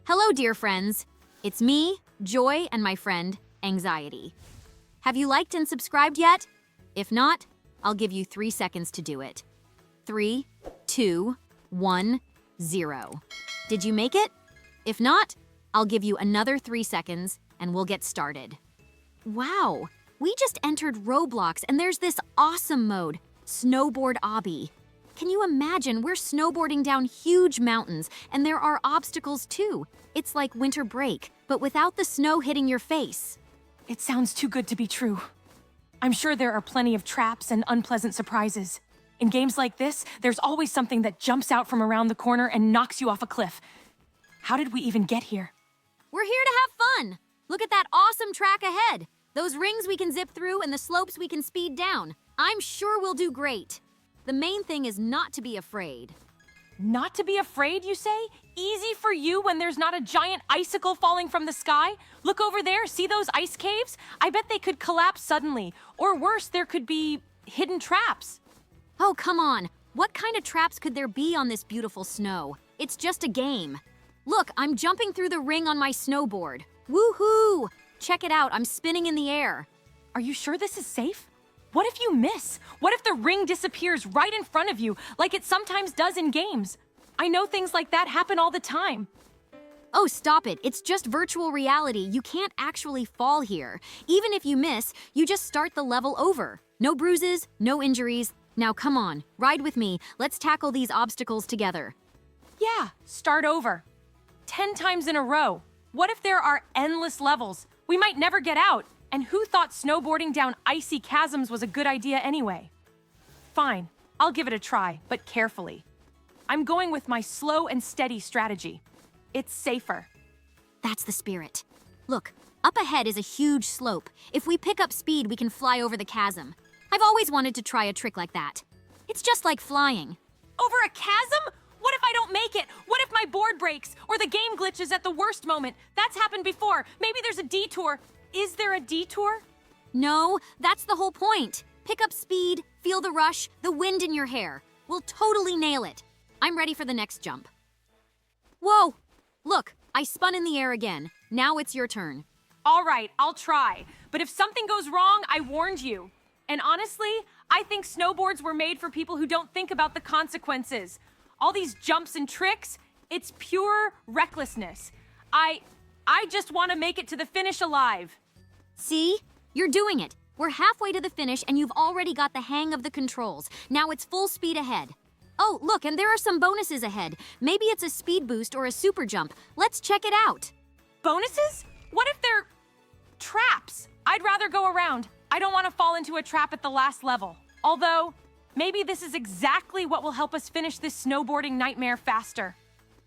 Hello, dear friends. It's me, Joy, and my friend, Anxiety. Have you liked and subscribed yet? If not, I'll give you 3 seconds to do it. 3, 2, 1, 0. Did you make it? If not, I'll give you another 3 seconds and we'll get started. Wow, we just entered Roblox and there's this awesome mode, Snowboard Obby. Can you imagine we're snowboarding down huge mountains and there are obstacles too? It's like winter break, but without the snow hitting your face. It sounds too good to be true. I'm sure there are plenty of traps and unpleasant surprises. In games like this, there's always something that jumps out from around the corner and knocks you off a cliff. How did we even get here? We're here to have fun. Look at that awesome track ahead. Those rings we can zip through and the slopes we can speed down. I'm sure we'll do great. The main thing is not to be afraid. Not to be afraid, you say? Easy for you when there's not a giant icicle falling from the sky? Look over there, see those ice caves? I bet they could collapse suddenly. Or worse, there could be hidden traps. Oh, come on. What kind of traps could there be on this beautiful snow? It's just a game. Look, I'm jumping through the ring on my snowboard. Woohoo! Check it out, I'm spinning in the air. Are you sure this is safe? What if you miss? What if the ring disappears right in front of you, like it sometimes does in games? I know things like that happen all the time. Oh, stop it. It's just virtual reality. You can't actually fall here. Even if you miss, you just start the level over. No bruises, no injuries. Now come on, ride with me. Let's tackle these obstacles together. Yeah, start over. 10 times in a row. What if there are endless levels? We might never get out. And who thought snowboarding down icy chasms was a good idea anyway? Fine, I'll give it a try, but carefully. I'm going with my slow and steady strategy. It's safer. That's the spirit. Look, up ahead is a huge slope. If we pick up speed, we can fly over the chasm. I've always wanted to try a trick like that. It's just like flying. Over a chasm? What if I don't make it? What if my board breaks? Or the game glitches at the worst moment? That's happened before. Maybe there's a detour. Is there a detour? No, that's the whole point. Pick up speed, feel the rush, the wind in your hair. We'll totally nail it. I'm ready for the next jump. Whoa! Look, I spun in the air again. Now it's your turn. All right, I'll try. But if something goes wrong, I warned you. And honestly, I think snowboards were made for people who don't think about the consequences. All these jumps and tricks, it's pure recklessness. I just want to make it to the finish alive. See? You're doing it. We're halfway to the finish and you've already got the hang of the controls. Now it's full speed ahead. Oh, look, and there are some bonuses ahead. Maybe it's a speed boost or a super jump. Let's check it out. Bonuses? What if they're traps? I'd rather go around. I don't want to fall into a trap at the last level. Although, maybe this is exactly what will help us finish this snowboarding nightmare faster.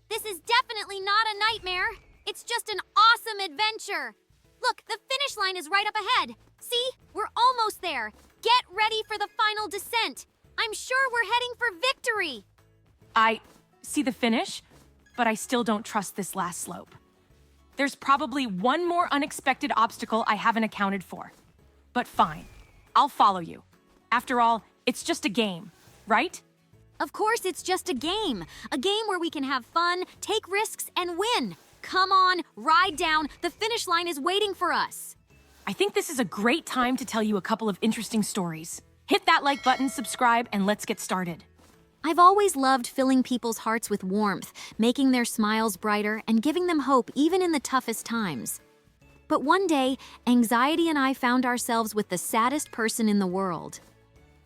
This is definitely not a nightmare. It's just an awesome adventure. Look, the finish line is right up ahead. See? We're almost there. Get ready for the final descent. I'm sure we're heading for victory. I see the finish, but I still don't trust this last slope. There's probably one more unexpected obstacle I haven't accounted for. But fine, I'll follow you. After all, it's just a game, right? Of course, it's just a game. A game where we can have fun, take risks, and win. Come on, ride down. The finish line is waiting for us. I think this is a great time to tell you a couple of interesting stories. Hit that like button, subscribe, and let's get started. I've always loved filling people's hearts with warmth, making their smiles brighter, and giving them hope even in the toughest times. But one day, Anxiety and I found ourselves with the saddest person in the world.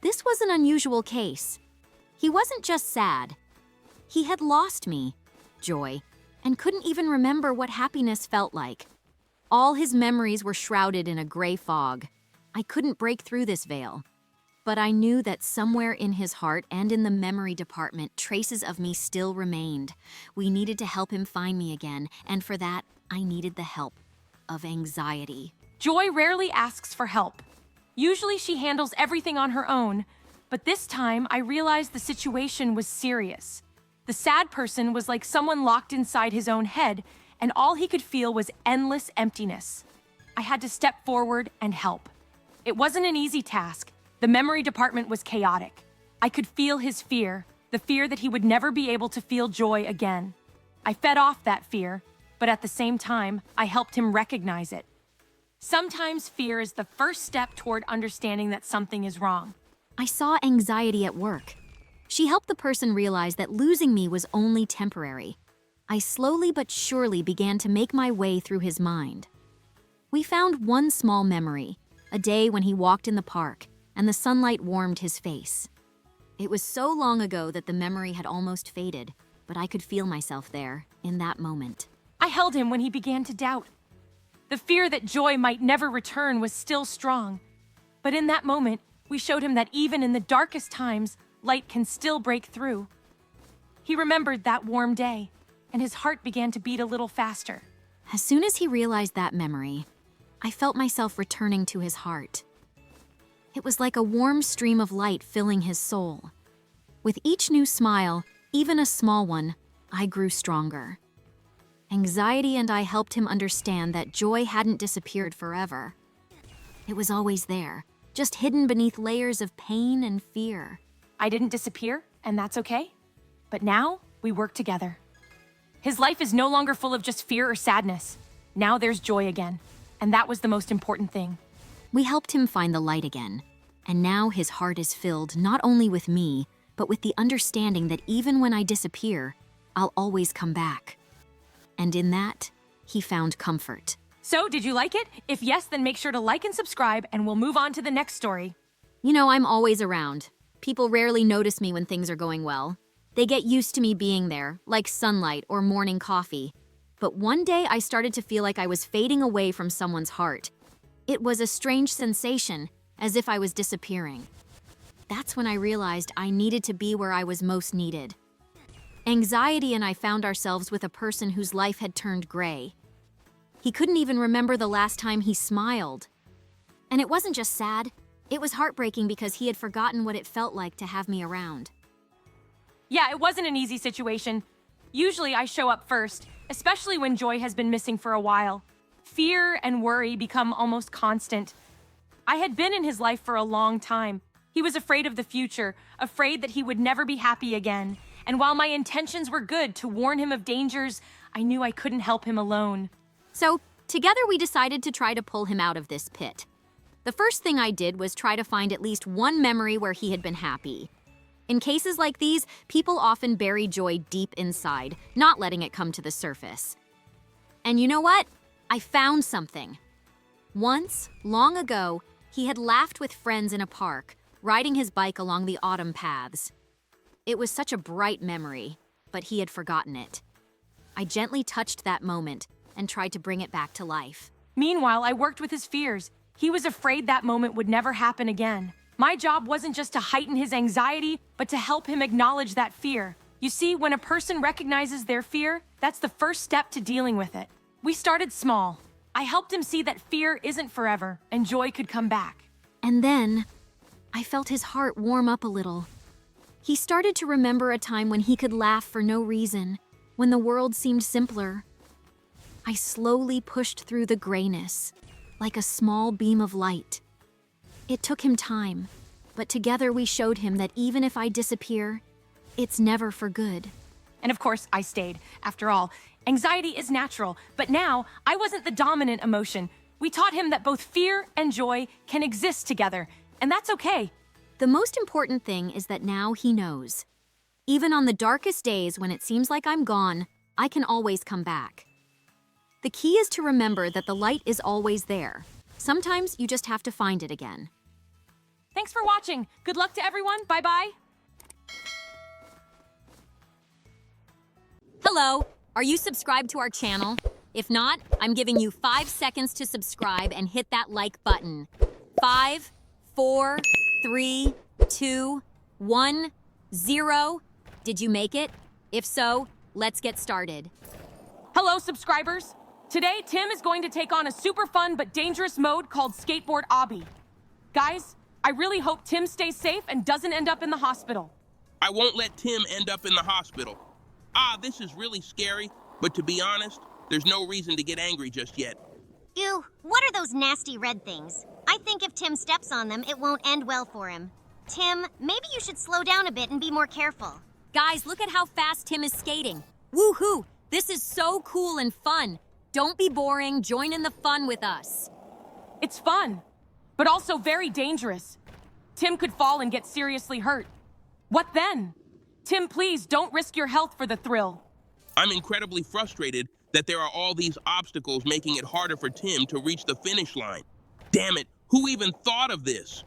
This was an unusual case. He wasn't just sad. He had lost me, Joy, and couldn't even remember what happiness felt like. All his memories were shrouded in a gray fog. I couldn't break through this veil. But I knew that somewhere in his heart and in the memory department, traces of me still remained. We needed to help him find me again, and for that, I needed the help of Anxiety. Joy rarely asks for help. Usually she handles everything on her own, but this time I realized the situation was serious. The sad person was like someone locked inside his own head, and all he could feel was endless emptiness. I had to step forward and help. It wasn't an easy task. The memory department was chaotic. I could feel his fear, the fear that he would never be able to feel joy again. I fed off that fear, but at the same time, I helped him recognize it. Sometimes fear is the first step toward understanding that something is wrong. I saw anxiety at work. She helped the person realize that losing me was only temporary. I slowly but surely began to make my way through his mind. We found one small memory, a day when he walked in the park and the sunlight warmed his face. It was so long ago that the memory had almost faded, but I could feel myself there, in that moment. I held him when he began to doubt. The fear that joy might never return was still strong. But in that moment, we showed him that even in the darkest times, light can still break through. He remembered that warm day, and his heart began to beat a little faster. As soon as he realized that memory, I felt myself returning to his heart. It was like a warm stream of light filling his soul. With each new smile, even a small one, I grew stronger. Anxiety and I helped him understand that joy hadn't disappeared forever. It was always there, just hidden beneath layers of pain and fear. I didn't disappear, and that's okay. But now, we work together. His life is no longer full of just fear or sadness. Now there's joy again, and that was the most important thing. We helped him find the light again, and now his heart is filled not only with me, but with the understanding that even when I disappear, I'll always come back. And in that, he found comfort. So, did you like it? If yes, then make sure to like and subscribe, and we'll move on to the next story. You know, I'm always around. People rarely notice me when things are going well. They get used to me being there, like sunlight or morning coffee. But one day I started to feel like I was fading away from someone's heart. It was a strange sensation, as if I was disappearing. That's when I realized I needed to be where I was most needed. Anxiety and I found ourselves with a person whose life had turned gray. He couldn't even remember the last time he smiled. And it wasn't just sad, it was heartbreaking because he had forgotten what it felt like to have me around. Yeah, it wasn't an easy situation. Usually I show up first, especially when joy has been missing for a while. Fear and worry become almost constant. I had been in his life for a long time. He was afraid of the future, afraid that he would never be happy again. And while my intentions were good to warn him of dangers, I knew I couldn't help him alone. So, together we decided to try to pull him out of this pit. The first thing I did was try to find at least one memory where he had been happy. In cases like these, people often bury joy deep inside, not letting it come to the surface. And you know what? I found something. Once, long ago, he had laughed with friends in a park, riding his bike along the autumn paths. It was such a bright memory, but he had forgotten it. I gently touched that moment and tried to bring it back to life. Meanwhile, I worked with his fears. He was afraid that moment would never happen again. My job wasn't just to heighten his anxiety, but to help him acknowledge that fear. You see, when a person recognizes their fear, that's the first step to dealing with it. We started small. I helped him see that fear isn't forever, and joy could come back. And then, I felt his heart warm up a little. He started to remember a time when he could laugh for no reason, when the world seemed simpler. I slowly pushed through the grayness, like a small beam of light. It took him time, but together we showed him that even if I disappear, it's never for good. And of course, I stayed. After all, anxiety is natural, but now I wasn't the dominant emotion. We taught him that both fear and joy can exist together, and that's okay. The most important thing is that now he knows. Even on the darkest days when it seems like I'm gone, I can always come back. The key is to remember that the light is always there. Sometimes you just have to find it again. Thanks for watching. Good luck to everyone. Bye-bye. Hello, are you subscribed to our channel? If not, I'm giving you 5 seconds to subscribe and hit that like button. 5, 4, 3, 2, 1, 0. Did you make it? If so, let's get started. Hello, subscribers. Today, Tim is going to take on a super fun but dangerous mode called Skateboard Obby. Guys, I really hope Tim stays safe and doesn't end up in the hospital. I won't let Tim end up in the hospital. This is really scary, but to be honest, there's no reason to get angry just yet. Ew, what are those nasty red things? I think if Tim steps on them, it won't end well for him. Tim, maybe you should slow down a bit and be more careful. Guys, look at how fast Tim is skating. Woohoo! This is so cool and fun. Don't be boring, join in the fun with us. It's fun, but also very dangerous. Tim could fall and get seriously hurt. What then? Tim, please don't risk your health for the thrill. I'm incredibly frustrated that there are all these obstacles making it harder for Tim to reach the finish line. Damn it, who even thought of this?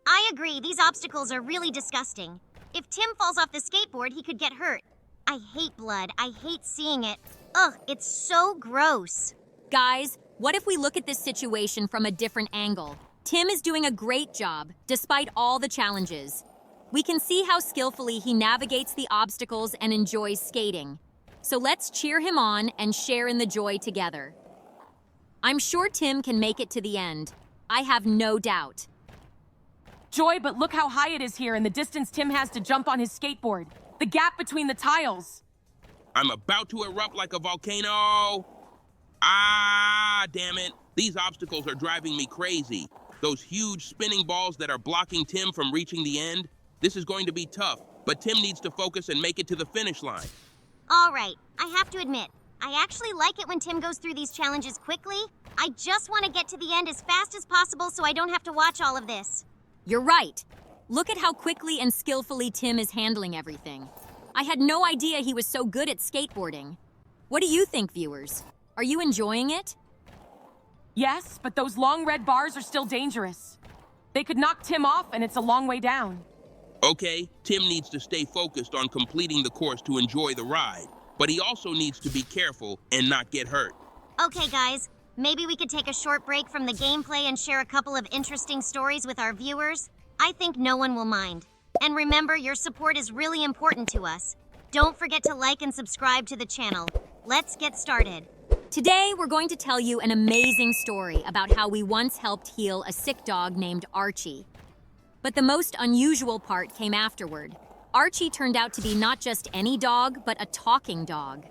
I agree, these obstacles are really disgusting. If Tim falls off the skateboard, he could get hurt. I hate blood. I hate seeing it. Ugh, it's so gross. Guys, what if we look at this situation from a different angle? Tim is doing a great job, despite all the challenges. We can see how skillfully he navigates the obstacles and enjoys skating. So let's cheer him on and share in the joy together. I'm sure Tim can make it to the end. I have no doubt. Joy, but look how high it is here and the distance Tim has to jump on his skateboard. The gap between the tiles. I'm about to erupt like a volcano. Ah, damn it. These obstacles are driving me crazy. Those huge spinning balls that are blocking Tim from reaching the end. This is going to be tough, but Tim needs to focus and make it to the finish line. All right, I have to admit, I actually like it when Tim goes through these challenges quickly. I just want to get to the end as fast as possible so I don't have to watch all of this. You're right. Look at how quickly and skillfully Tim is handling everything. I had no idea he was so good at skateboarding. What do you think, viewers? Are you enjoying it? Yes, but those long red bars are still dangerous. They could knock Tim off and it's a long way down. Okay, Tim needs to stay focused on completing the course to enjoy the ride, but he also needs to be careful and not get hurt. Okay, guys, maybe we could take a short break from the gameplay and share a couple of interesting stories with our viewers. I think no one will mind. And remember, your support is really important to us. Don't forget to like and subscribe to the channel. Let's get started. Today, we're going to tell you an amazing story about how we once helped heal a sick dog named Archie. But the most unusual part came afterward. Archie turned out to be not just any dog, but a talking dog.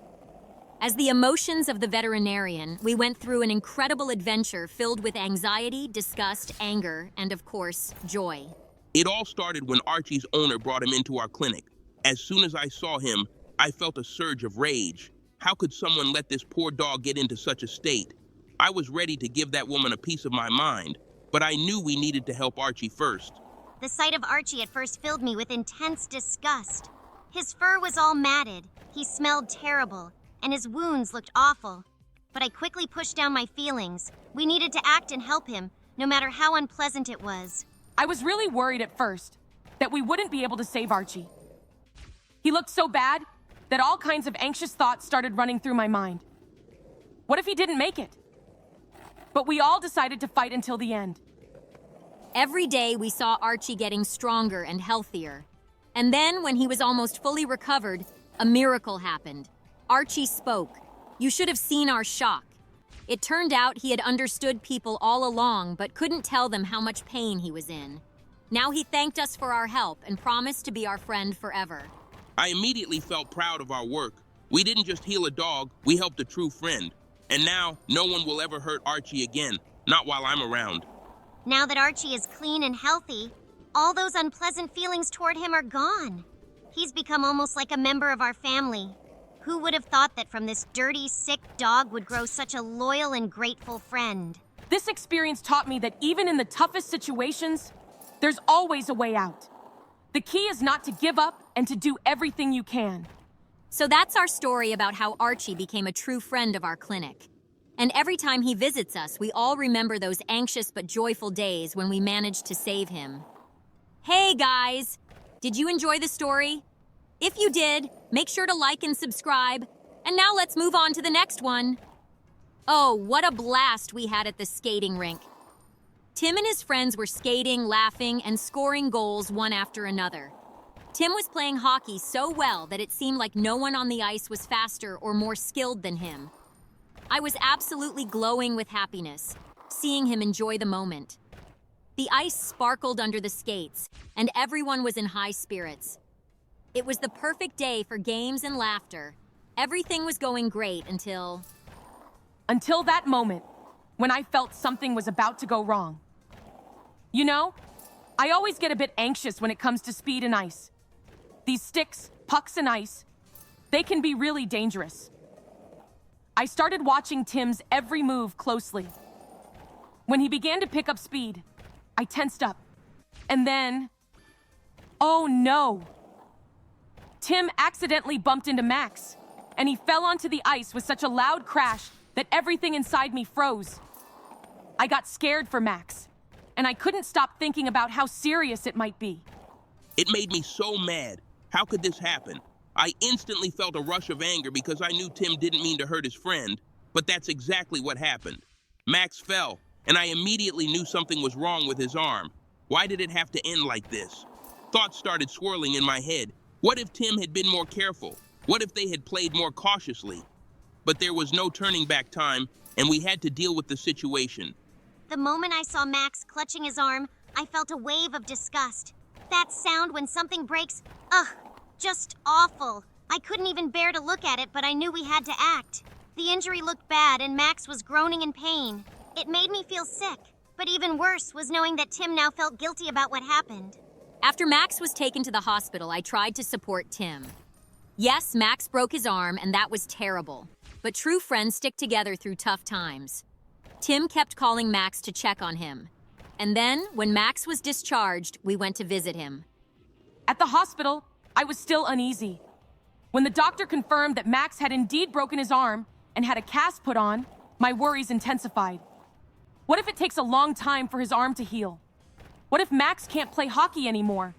As the emotions of the veterinarian, we went through an incredible adventure filled with anxiety, disgust, anger, and of course, joy. It all started when Archie's owner brought him into our clinic. As soon as I saw him, I felt a surge of rage. How could someone let this poor dog get into such a state? I was ready to give that woman a piece of my mind, but I knew we needed to help Archie first. The sight of Archie at first filled me with intense disgust. His fur was all matted, he smelled terrible, and his wounds looked awful. But I quickly pushed down my feelings. We needed to act and help him, no matter how unpleasant it was. I was really worried at first that we wouldn't be able to save Archie. He looked so bad that all kinds of anxious thoughts started running through my mind. What if he didn't make it? But we all decided to fight until the end. Every day, we saw Archie getting stronger and healthier. And then, when he was almost fully recovered, a miracle happened. Archie spoke. You should have seen our shock. It turned out he had understood people all along, but couldn't tell them how much pain he was in. Now he thanked us for our help and promised to be our friend forever. I immediately felt proud of our work. We didn't just heal a dog, we helped a true friend. And now, no one will ever hurt Archie again, not while I'm around. Now that Archie is clean and healthy, all those unpleasant feelings toward him are gone. He's become almost like a member of our family. Who would have thought that from this dirty, sick dog would grow such a loyal and grateful friend? This experience taught me that even in the toughest situations, there's always a way out. The key is not to give up and to do everything you can. So that's our story about how Archie became a true friend of our clinic. And every time he visits us, we all remember those anxious but joyful days when we managed to save him. Hey guys! Did you enjoy the story? If you did, make sure to like and subscribe. And now let's move on to the next one. Oh, what a blast we had at the skating rink. Tim and his friends were skating, laughing, and scoring goals one after another. Tim was playing hockey so well that it seemed like no one on the ice was faster or more skilled than him. I was absolutely glowing with happiness, seeing him enjoy the moment. The ice sparkled under the skates, and everyone was in high spirits. It was the perfect day for games and laughter. Everything was going great until Until that moment, when I felt something was about to go wrong. You know, I always get a bit anxious when it comes to speed and ice. These sticks, pucks, and ice, they can be really dangerous. I started watching Tim's every move closely. When he began to pick up speed, I tensed up. And then... oh no! Tim accidentally bumped into Max, and he fell onto the ice with such a loud crash that everything inside me froze. I got scared for Max, and I couldn't stop thinking about how serious it might be. It made me so mad. How could this happen? I instantly felt a rush of anger because I knew Tim didn't mean to hurt his friend, but that's exactly what happened. Max fell, and I immediately knew something was wrong with his arm. Why did it have to end like this? Thoughts started swirling in my head. What if Tim had been more careful? What if they had played more cautiously? But there was no turning back time, and we had to deal with the situation. The moment I saw Max clutching his arm, I felt a wave of disgust. That sound when something breaks, ugh, just awful. I couldn't even bear to look at it, but I knew we had to act. The injury looked bad, and Max was groaning in pain. It made me feel sick, but even worse was knowing that Tim now felt guilty about what happened. After Max was taken to the hospital, I tried to support Tim. Yes, Max broke his arm, and that was terrible. But true friends stick together through tough times. Tim kept calling Max to check on him. And then, when Max was discharged, we went to visit him. At the hospital, I was still uneasy. When the doctor confirmed that Max had indeed broken his arm and had a cast put on, my worries intensified. What if it takes a long time for his arm to heal? What if Max can't play hockey anymore?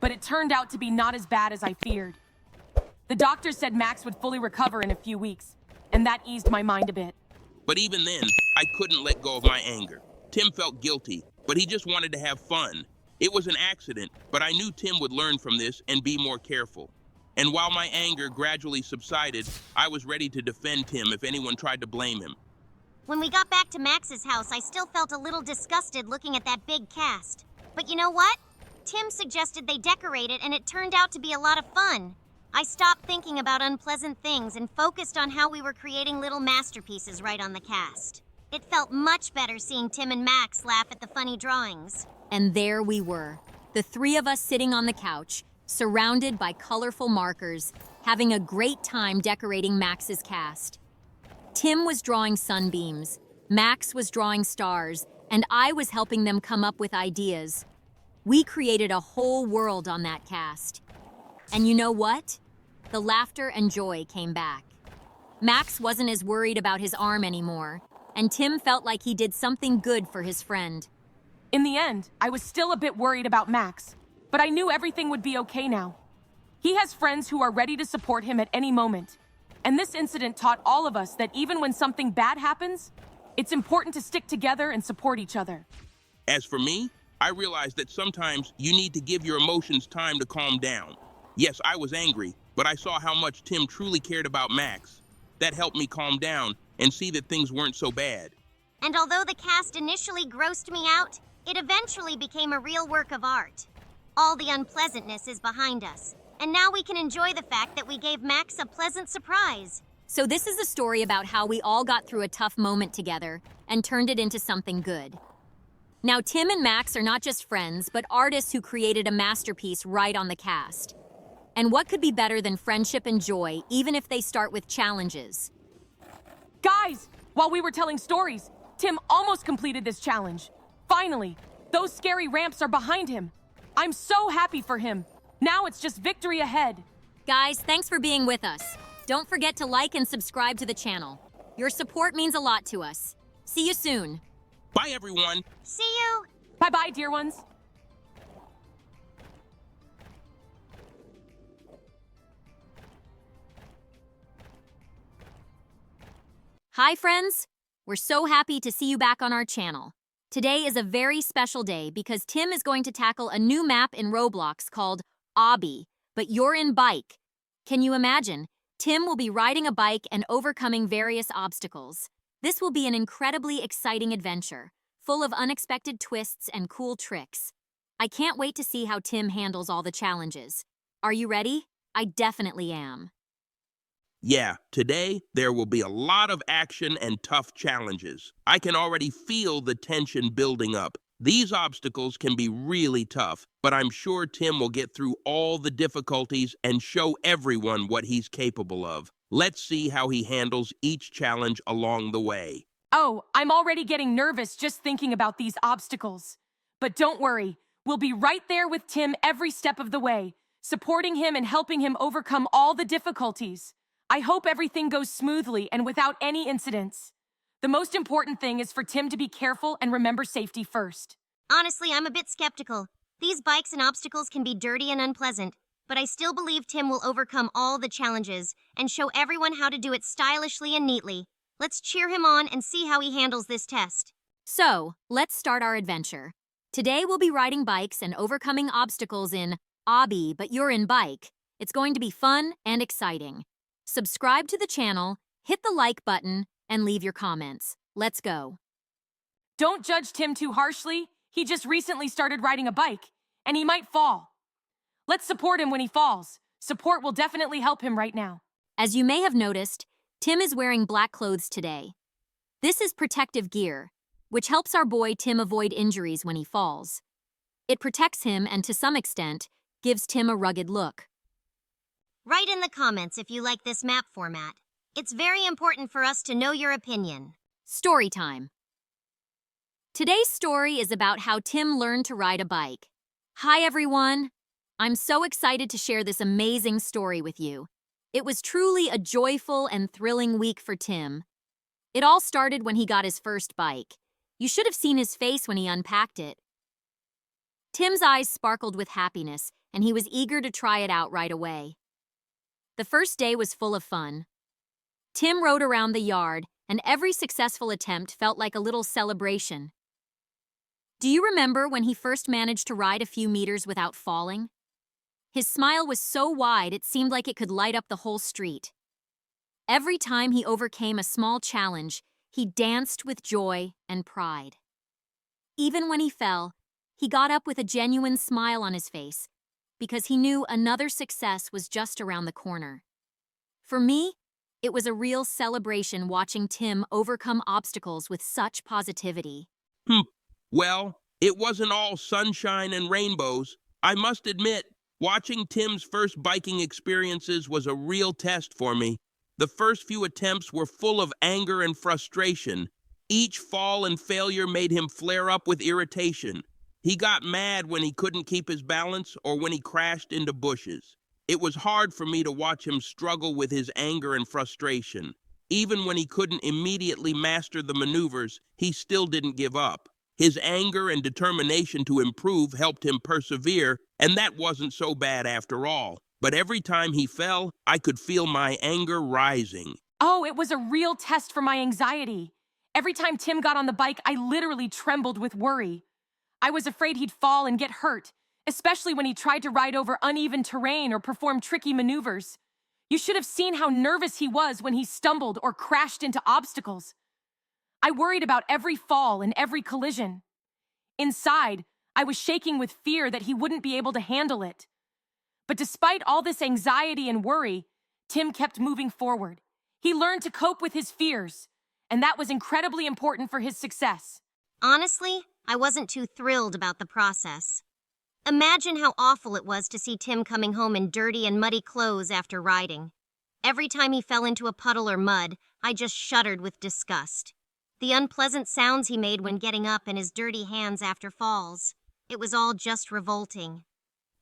But it turned out to be not as bad as I feared. The doctor said Max would fully recover in a few weeks, and that eased my mind a bit. But even then, I couldn't let go of my anger. Tim felt guilty, but he just wanted to have fun. It was an accident, but I knew Tim would learn from this and be more careful. And while my anger gradually subsided, I was ready to defend Tim if anyone tried to blame him. When we got back to Max's house, I still felt a little disgusted looking at that big cast. But you know what? Tim suggested they decorate it, and it turned out to be a lot of fun. I stopped thinking about unpleasant things and focused on how we were creating little masterpieces right on the cast. It felt much better seeing Tim and Max laugh at the funny drawings. And there we were, the three of us sitting on the couch, surrounded by colorful markers, having a great time decorating Max's cast. Tim was drawing sunbeams, Max was drawing stars, and I was helping them come up with ideas. We created a whole world on that cast. And you know what? The laughter and joy came back. Max wasn't as worried about his arm anymore, and Tim felt like he did something good for his friend. In the end, I was still a bit worried about Max, but I knew everything would be okay now. He has friends who are ready to support him at any moment. And this incident taught all of us that even when something bad happens, it's important to stick together and support each other. As for me, I realized that sometimes you need to give your emotions time to calm down. Yes, I was angry, but I saw how much Tim truly cared about Max. That helped me calm down and see that things weren't so bad. And although the cast initially grossed me out, it eventually became a real work of art. All the unpleasantness is behind us, and now we can enjoy the fact that we gave Max a pleasant surprise. So this is a story about how we all got through a tough moment together and turned it into something good. Now, Tim and Max are not just friends, but artists who created a masterpiece right on the cast. And what could be better than friendship and joy, even if they start with challenges? Guys, while we were telling stories, Tim almost completed this challenge. Finally, those scary ramps are behind him. I'm so happy for him. Now it's just victory ahead. Guys, thanks for being with us. Don't forget to like and subscribe to the channel. Your support means a lot to us. See you soon. Bye, everyone. See you! Bye-bye, dear ones. Hi, friends. We're so happy to see you back on our channel. Today is a very special day because Tim is going to tackle a new map in Roblox called Obby, but you're in bike. Can you imagine? Tim will be riding a bike and overcoming various obstacles. This will be an incredibly exciting adventure, full of unexpected twists and cool tricks. I can't wait to see how Tim handles all the challenges. Are you ready? I definitely am. Yeah, today there will be a lot of action and tough challenges. I can already feel the tension building up. These obstacles can be really tough, but I'm sure Tim will get through all the difficulties and show everyone what he's capable of. Let's see how he handles each challenge along the way. Oh, I'm already getting nervous just thinking about these obstacles. But don't worry, we'll be right there with Tim every step of the way, supporting him and helping him overcome all the difficulties. I hope everything goes smoothly and without any incidents. The most important thing is for Tim to be careful and remember safety first. Honestly, I'm a bit skeptical. These bikes and obstacles can be dirty and unpleasant, but I still believe Tim will overcome all the challenges and show everyone how to do it stylishly and neatly. Let's cheer him on and see how he handles this test. So, let's start our adventure. Today we'll be riding bikes and overcoming obstacles in Obby, but you're in bike. It's going to be fun and exciting. Subscribe to the channel, hit the like button, and leave your comments. Let's go. Don't judge Tim too harshly. He just recently started riding a bike, and he might fall. Let's support him when he falls. Support will definitely help him right now. As you may have noticed, Tim is wearing black clothes today. This is protective gear, which helps our boy Tim avoid injuries when he falls. It protects him and, to some extent, gives Tim a rugged look. Write in the comments if you like this map format. It's very important for us to know your opinion. Story time. Today's story is about how Tim learned to ride a bike. Hi, everyone. I'm so excited to share this amazing story with you. It was truly a joyful and thrilling week for Tim. It all started when he got his first bike. You should have seen his face when he unpacked it. Tim's eyes sparkled with happiness, and he was eager to try it out right away. The first day was full of fun. Tim rode around the yard, and every successful attempt felt like a little celebration. Do you remember when he first managed to ride a few meters without falling? His smile was so wide it seemed like it could light up the whole street. Every time he overcame a small challenge, he danced with joy and pride. Even when he fell, he got up with a genuine smile on his face, because he knew another success was just around the corner. For me, it was a real celebration watching Tim overcome obstacles with such positivity. Well, it wasn't all sunshine and rainbows. I must admit, watching Tim's first biking experiences was a real test for me. The first few attempts were full of anger and frustration. Each fall and failure made him flare up with irritation. He got mad when he couldn't keep his balance or when he crashed into bushes. It was hard for me to watch him struggle with his anger and frustration. Even when he couldn't immediately master the maneuvers, he still didn't give up. His anger and determination to improve helped him persevere, and that wasn't so bad after all. But every time he fell, I could feel my anger rising. Oh, it was a real test for my anxiety. Every time Tim got on the bike, I literally trembled with worry. I was afraid he'd fall and get hurt, especially when he tried to ride over uneven terrain or perform tricky maneuvers. You should have seen how nervous he was when he stumbled or crashed into obstacles. I worried about every fall and every collision. Inside, I was shaking with fear that he wouldn't be able to handle it. But despite all this anxiety and worry, Tim kept moving forward. He learned to cope with his fears, and that was incredibly important for his success. Honestly, I wasn't too thrilled about the process. Imagine how awful it was to see Tim coming home in dirty and muddy clothes after riding. Every time he fell into a puddle or mud, I just shuddered with disgust. The unpleasant sounds he made when getting up and his dirty hands after falls. It was all just revolting.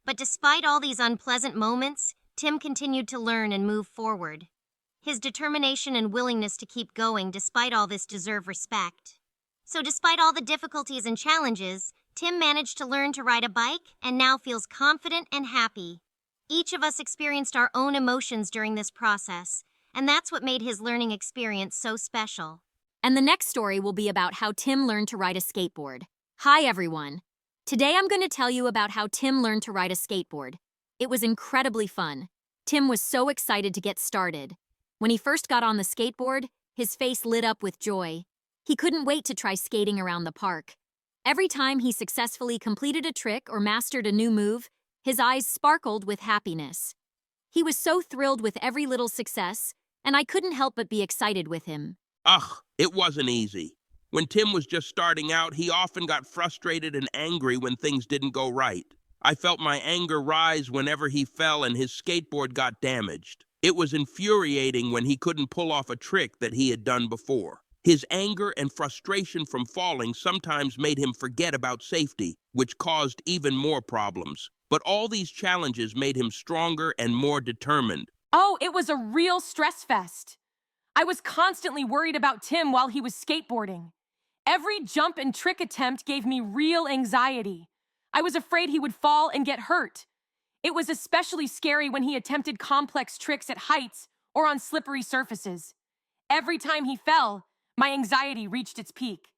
But despite all these unpleasant moments, Tim continued to learn and move forward. His determination and willingness to keep going despite all this deserve respect. So despite all the difficulties and challenges, Tim managed to learn to ride a bike and now feels confident and happy. Each of us experienced our own emotions during this process, and that's what made his learning experience so special. And the next story will be about how Tim learned to ride a skateboard. Hi, everyone. Today I'm going to tell you about how Tim learned to ride a skateboard. It was incredibly fun. Tim was so excited to get started. When he first got on the skateboard, his face lit up with joy. He couldn't wait to try skating around the park. Every time he successfully completed a trick or mastered a new move, his eyes sparkled with happiness. He was so thrilled with every little success, and I couldn't help but be excited with him. It wasn't easy. When Tim was just starting out, he often got frustrated and angry when things didn't go right. I felt my anger rise whenever he fell and his skateboard got damaged. It was infuriating when he couldn't pull off a trick that he had done before. His anger and frustration from falling sometimes made him forget about safety, which caused even more problems. But all these challenges made him stronger and more determined. Oh, it was a real stress fest. I was constantly worried about Tim while he was skateboarding. Every jump and trick attempt gave me real anxiety. I was afraid he would fall and get hurt. It was especially scary when he attempted complex tricks at heights or on slippery surfaces. Every time he fell, my anxiety reached its peak.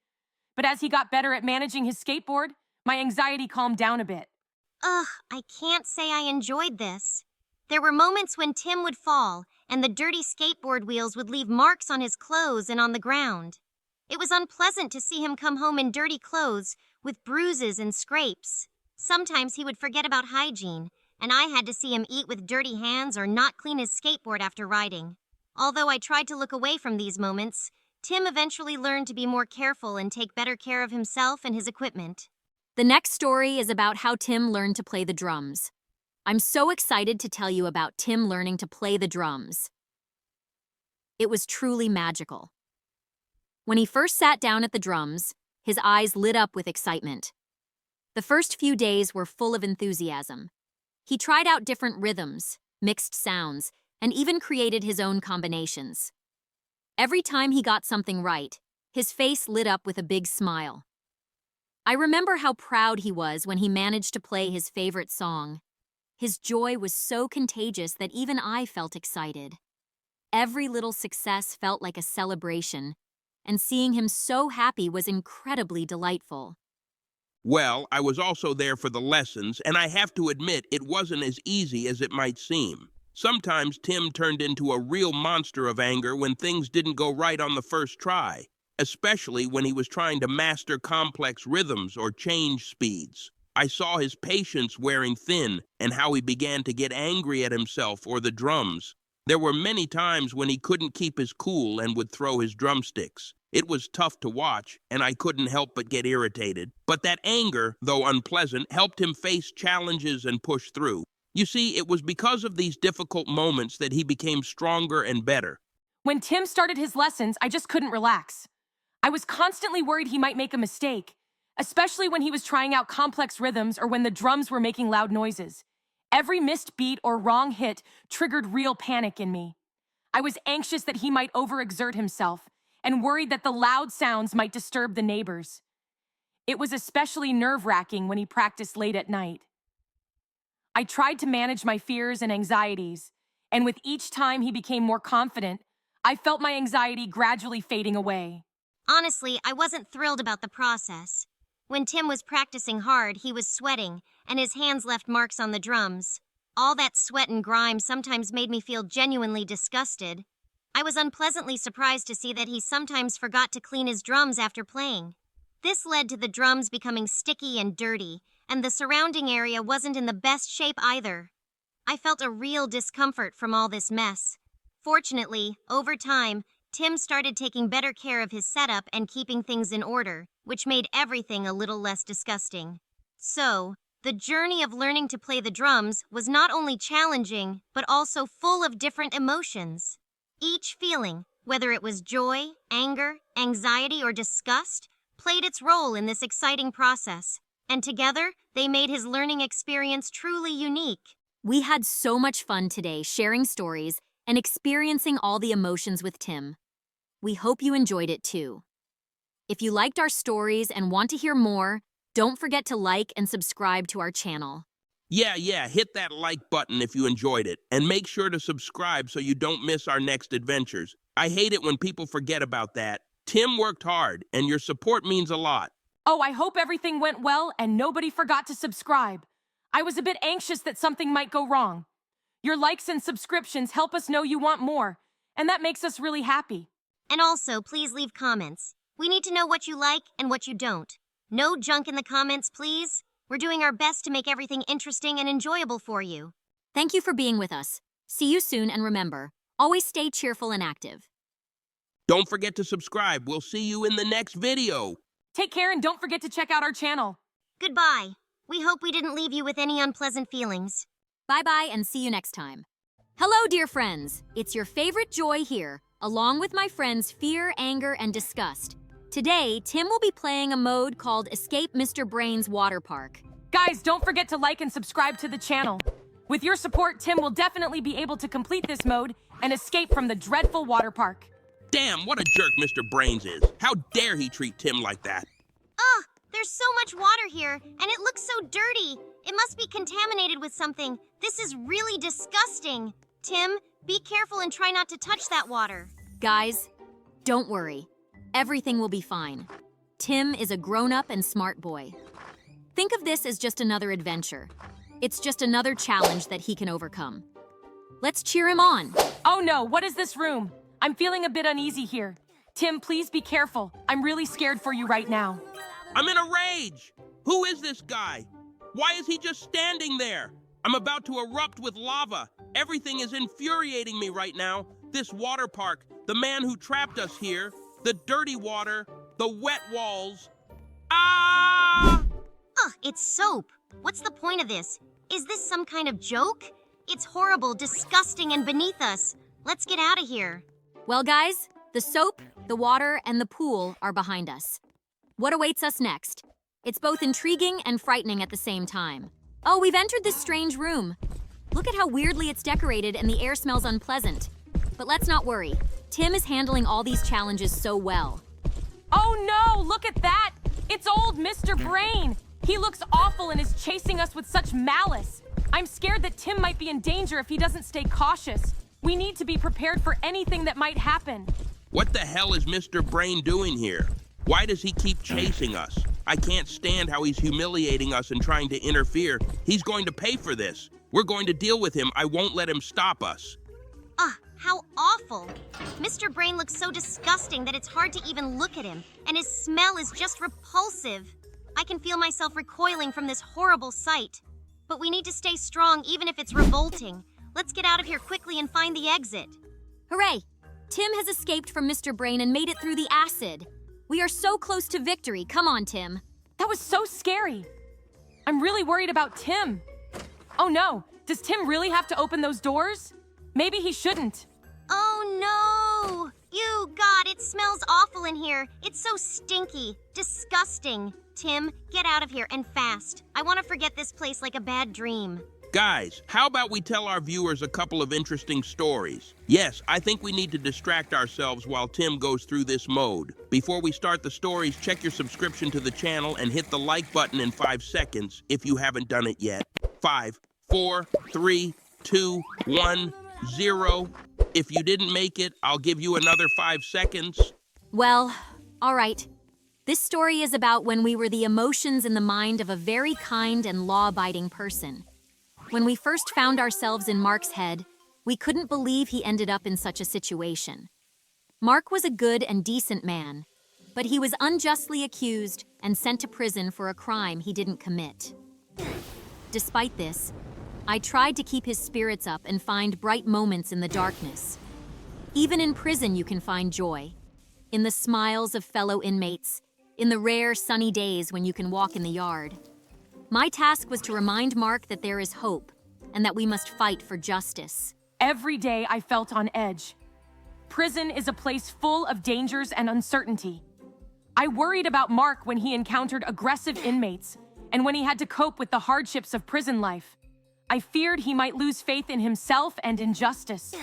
But as he got better at managing his skateboard, my anxiety calmed down a bit. Ugh, I can't say I enjoyed this. There were moments when Tim would fall, and the dirty skateboard wheels would leave marks on his clothes and on the ground. It was unpleasant to see him come home in dirty clothes with bruises and scrapes. Sometimes he would forget about hygiene, and I had to see him eat with dirty hands or not clean his skateboard after riding. Although I tried to look away from these moments, Tim eventually learned to be more careful and take better care of himself and his equipment. The next story is about how Tim learned to play the drums. I'm so excited to tell you about Tim learning to play the drums. It was truly magical. When he first sat down at the drums, his eyes lit up with excitement. The first few days were full of enthusiasm. He tried out different rhythms, mixed sounds, and even created his own combinations. Every time he got something right, his face lit up with a big smile. I remember how proud he was when he managed to play his favorite song. His joy was so contagious that even I felt excited. Every little success felt like a celebration, and seeing him so happy was incredibly delightful. Well, I was also there for the lessons, and I have to admit it wasn't as easy as it might seem. Sometimes Tim turned into a real monster of anger when things didn't go right on the first try, especially when he was trying to master complex rhythms or change speeds. I saw his patience wearing thin and how he began to get angry at himself or the drums. There were many times when he couldn't keep his cool and would throw his drumsticks. It was tough to watch, and I couldn't help but get irritated. But that anger, though unpleasant, helped him face challenges and push through. You see, it was because of these difficult moments that he became stronger and better. When Tim started his lessons, I just couldn't relax. I was constantly worried he might make a mistake, especially when he was trying out complex rhythms or when the drums were making loud noises. Every missed beat or wrong hit triggered real panic in me. I was anxious that he might overexert himself and worried that the loud sounds might disturb the neighbors. It was especially nerve-wracking when he practiced late at night. I tried to manage my fears and anxieties, and with each time he became more confident, I felt my anxiety gradually fading away. Honestly, I wasn't thrilled about the process. When Tim was practicing hard, he was sweating, and his hands left marks on the drums. All that sweat and grime sometimes made me feel genuinely disgusted. I was unpleasantly surprised to see that he sometimes forgot to clean his drums after playing. This led to the drums becoming sticky and dirty, and the surrounding area wasn't in the best shape either. I felt a real discomfort from all this mess. Fortunately, over time, Tim started taking better care of his setup and keeping things in order, which made everything a little less disgusting. So, the journey of learning to play the drums was not only challenging, but also full of different emotions. Each feeling, whether it was joy, anger, anxiety, or disgust, played its role in this exciting process, and together, they made his learning experience truly unique. We had so much fun today sharing stories and experiencing all the emotions with Tim. We hope you enjoyed it too. If you liked our stories and want to hear more, don't forget to like and subscribe to our channel. Yeah, hit that like button if you enjoyed it, and make sure to subscribe so you don't miss our next adventures. I hate it when people forget about that. Tim worked hard, and your support means a lot. Oh, I hope everything went well and nobody forgot to subscribe. I was a bit anxious that something might go wrong. Your likes and subscriptions help us know you want more, and that makes us really happy. And also, please leave comments. We need to know what you like and what you don't. No junk in the comments, please. We're doing our best to make everything interesting and enjoyable for you. Thank you for being with us. See you soon, and remember, always stay cheerful and active. Don't forget to subscribe. We'll see you in the next video. Take care and don't forget to check out our channel. Goodbye. We hope we didn't leave you with any unpleasant feelings. Bye-bye, and see you next time. Hello, dear friends. It's your favorite Joy here, along with my friends Fear, Anger, and Disgust. Today, Tim will be playing a mode called Escape Mr. Brain's Water Park. Guys, don't forget to like and subscribe to the channel. With your support, Tim will definitely be able to complete this mode and escape from the dreadful water park. Damn, what a jerk Mr. Brains is. How dare he treat Tim like that? Ugh, there's so much water here, and it looks so dirty. It must be contaminated with something. This is really disgusting. Tim, be careful and try not to touch that water. Guys, don't worry. Everything will be fine. Tim is a grown-up and smart boy. Think of this as just another adventure. It's just another challenge that he can overcome. Let's cheer him on. Oh no, what is this room? I'm feeling a bit uneasy here. Tim, please be careful. I'm really scared for you right now. I'm in a rage. Who is this guy? Why is he just standing there? I'm about to erupt with lava. Everything is infuriating me right now. This water park, the man who trapped us here, the dirty water, the wet walls. Ah! Ugh, it's soap. What's the point of this? Is this some kind of joke? It's horrible, disgusting, and beneath us. Let's get out of here. Well, guys, the soap, the water, and the pool are behind us. What awaits us next? It's both intriguing and frightening at the same time. Oh, we've entered this strange room. Look at how weirdly it's decorated and the air smells unpleasant. But let's not worry. Tim is handling all these challenges so well. Oh no, look at that! It's old Mr. Brain! He looks awful and is chasing us with such malice. I'm scared that Tim might be in danger if he doesn't stay cautious. We need to be prepared for anything that might happen. What the hell is Mr. Brain doing here? Why does he keep chasing us? I can't stand how he's humiliating us and trying to interfere. He's going to pay for this. We're going to deal with him. I won't let him stop us. Ugh, how awful. Mr. Brain looks so disgusting that it's hard to even look at him, and his smell is just repulsive. I can feel myself recoiling from this horrible sight. But we need to stay strong even if it's revolting. Let's get out of here quickly and find the exit. Hooray! Tim has escaped from Mr. Brain and made it through the acid. We are so close to victory. Come on, Tim. That was so scary. I'm really worried about Tim. Oh no, does Tim really have to open those doors? Maybe he shouldn't. Oh no! God, it smells awful in here. It's so stinky, disgusting. Tim, get out of here and fast. I want to forget this place like a bad dream. Guys, how about we tell our viewers a couple of interesting stories? Yes, I think we need to distract ourselves while Tim goes through this mode. Before we start the stories, check your subscription to the channel and hit the like button in 5 seconds if you haven't done it yet. 5, 4, 3, 2, 1, 0. If you didn't make it, I'll give you another 5 seconds. Well, all right. This story is about when we were the emotions in the mind of a very kind and law-abiding person. When we first found ourselves in Mark's head, we couldn't believe he ended up in such a situation. Mark was a good and decent man, but he was unjustly accused and sent to prison for a crime he didn't commit. Despite this, I tried to keep his spirits up and find bright moments in the darkness. Even in prison, you can find joy. In the smiles of fellow inmates, in the rare sunny days when you can walk in the yard. My task was to remind Mark that there is hope and that we must fight for justice. Every day I felt on edge. Prison is a place full of dangers and uncertainty. I worried about Mark when he encountered aggressive inmates and when he had to cope with the hardships of prison life. I feared he might lose faith in himself and in justice.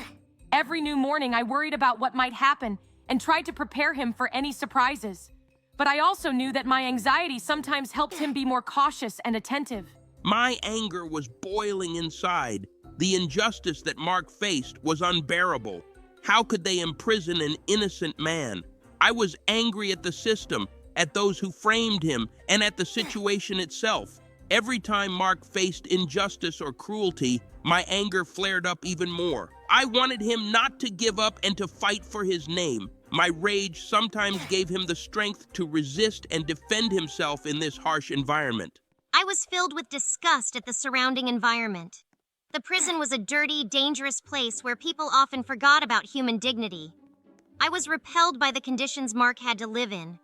Every new morning I worried about what might happen and tried to prepare him for any surprises. But I also knew that my anxiety sometimes helped him be more cautious and attentive. My anger was boiling inside. The injustice that Mark faced was unbearable. How could they imprison an innocent man? I was angry at the system, at those who framed him, and at the situation itself. Every time Mark faced injustice or cruelty, my anger flared up even more. I wanted him not to give up and to fight for his name. My rage sometimes gave him the strength to resist and defend himself in this harsh environment. I was filled with disgust at the surrounding environment. The prison was a dirty, dangerous place where people often forgot about human dignity. I was repelled by the conditions Mark had to live in.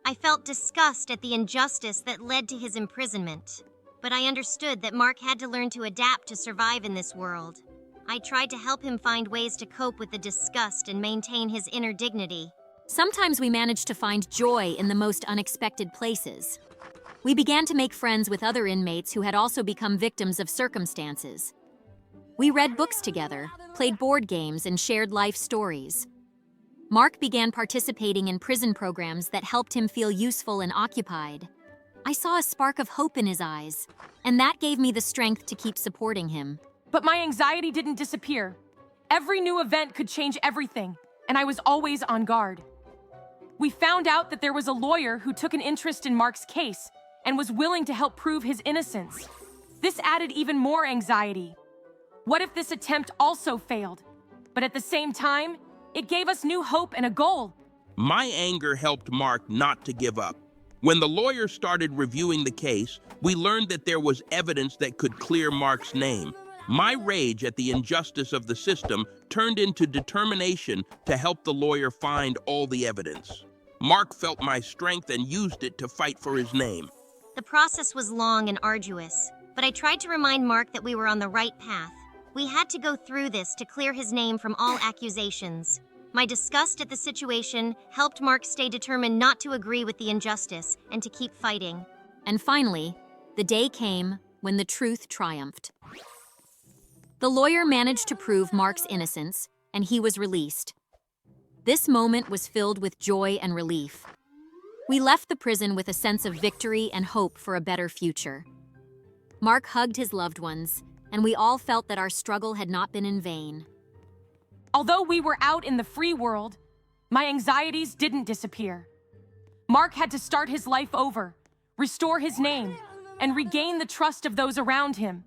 I felt disgust at the injustice that led to his imprisonment. But I understood that Mark had to learn to adapt to survive in this world. I tried to help him find ways to cope with the disgust and maintain his inner dignity. Sometimes we managed to find joy in the most unexpected places. We began to make friends with other inmates who had also become victims of circumstances. We read books together, played board games, and shared life stories. Mark began participating in prison programs that helped him feel useful and occupied. I saw a spark of hope in his eyes, and that gave me the strength to keep supporting him. But my anxiety didn't disappear. Every new event could change everything, and I was always on guard. We found out that there was a lawyer who took an interest in Mark's case and was willing to help prove his innocence. This added even more anxiety. What if this attempt also failed? But at the same time, it gave us new hope and a goal. My anger helped Mark not to give up. When the lawyer started reviewing the case, we learned that there was evidence that could clear Mark's name. My rage at the injustice of the system turned into determination to help the lawyer find all the evidence. Mark felt my strength and used it to fight for his name. The process was long and arduous, but I tried to remind Mark that we were on the right path. We had to go through this to clear his name from all accusations. My disgust at the situation helped Mark stay determined not to agree with the injustice and to keep fighting. And finally, the day came when the truth triumphed. The lawyer managed to prove Mark's innocence, and he was released. This moment was filled with joy and relief. We left the prison with a sense of victory and hope for a better future. Mark hugged his loved ones, and we all felt that our struggle had not been in vain. Although we were out in the free world, my anxieties didn't disappear. Mark had to start his life over, restore his name, and regain the trust of those around him.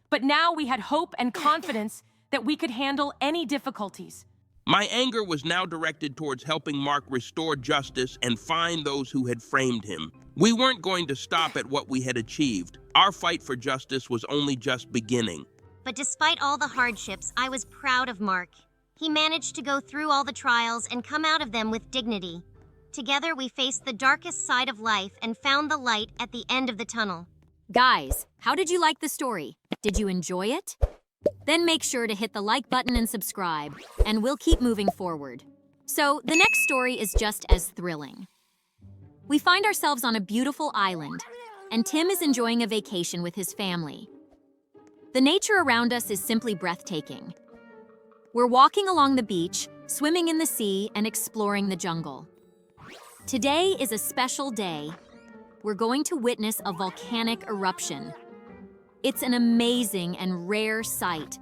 But now we had hope and confidence that we could handle any difficulties. My anger was now directed towards helping Mark restore justice and find those who had framed him. We weren't going to stop at what we had achieved. Our fight for justice was only just beginning. But despite all the hardships, I was proud of Mark. He managed to go through all the trials and come out of them with dignity. Together, we faced the darkest side of life and found the light at the end of the tunnel. Guys, how did you like the story? Did you enjoy it? Then make sure to hit the like button and subscribe, and we'll keep moving forward. So, the next story is just as thrilling. We find ourselves on a beautiful island, and Tim is enjoying a vacation with his family. The nature around us is simply breathtaking. We're walking along the beach, swimming in the sea, and exploring the jungle. Today is a special day. We're going to witness a volcanic eruption. It's an amazing and rare sight,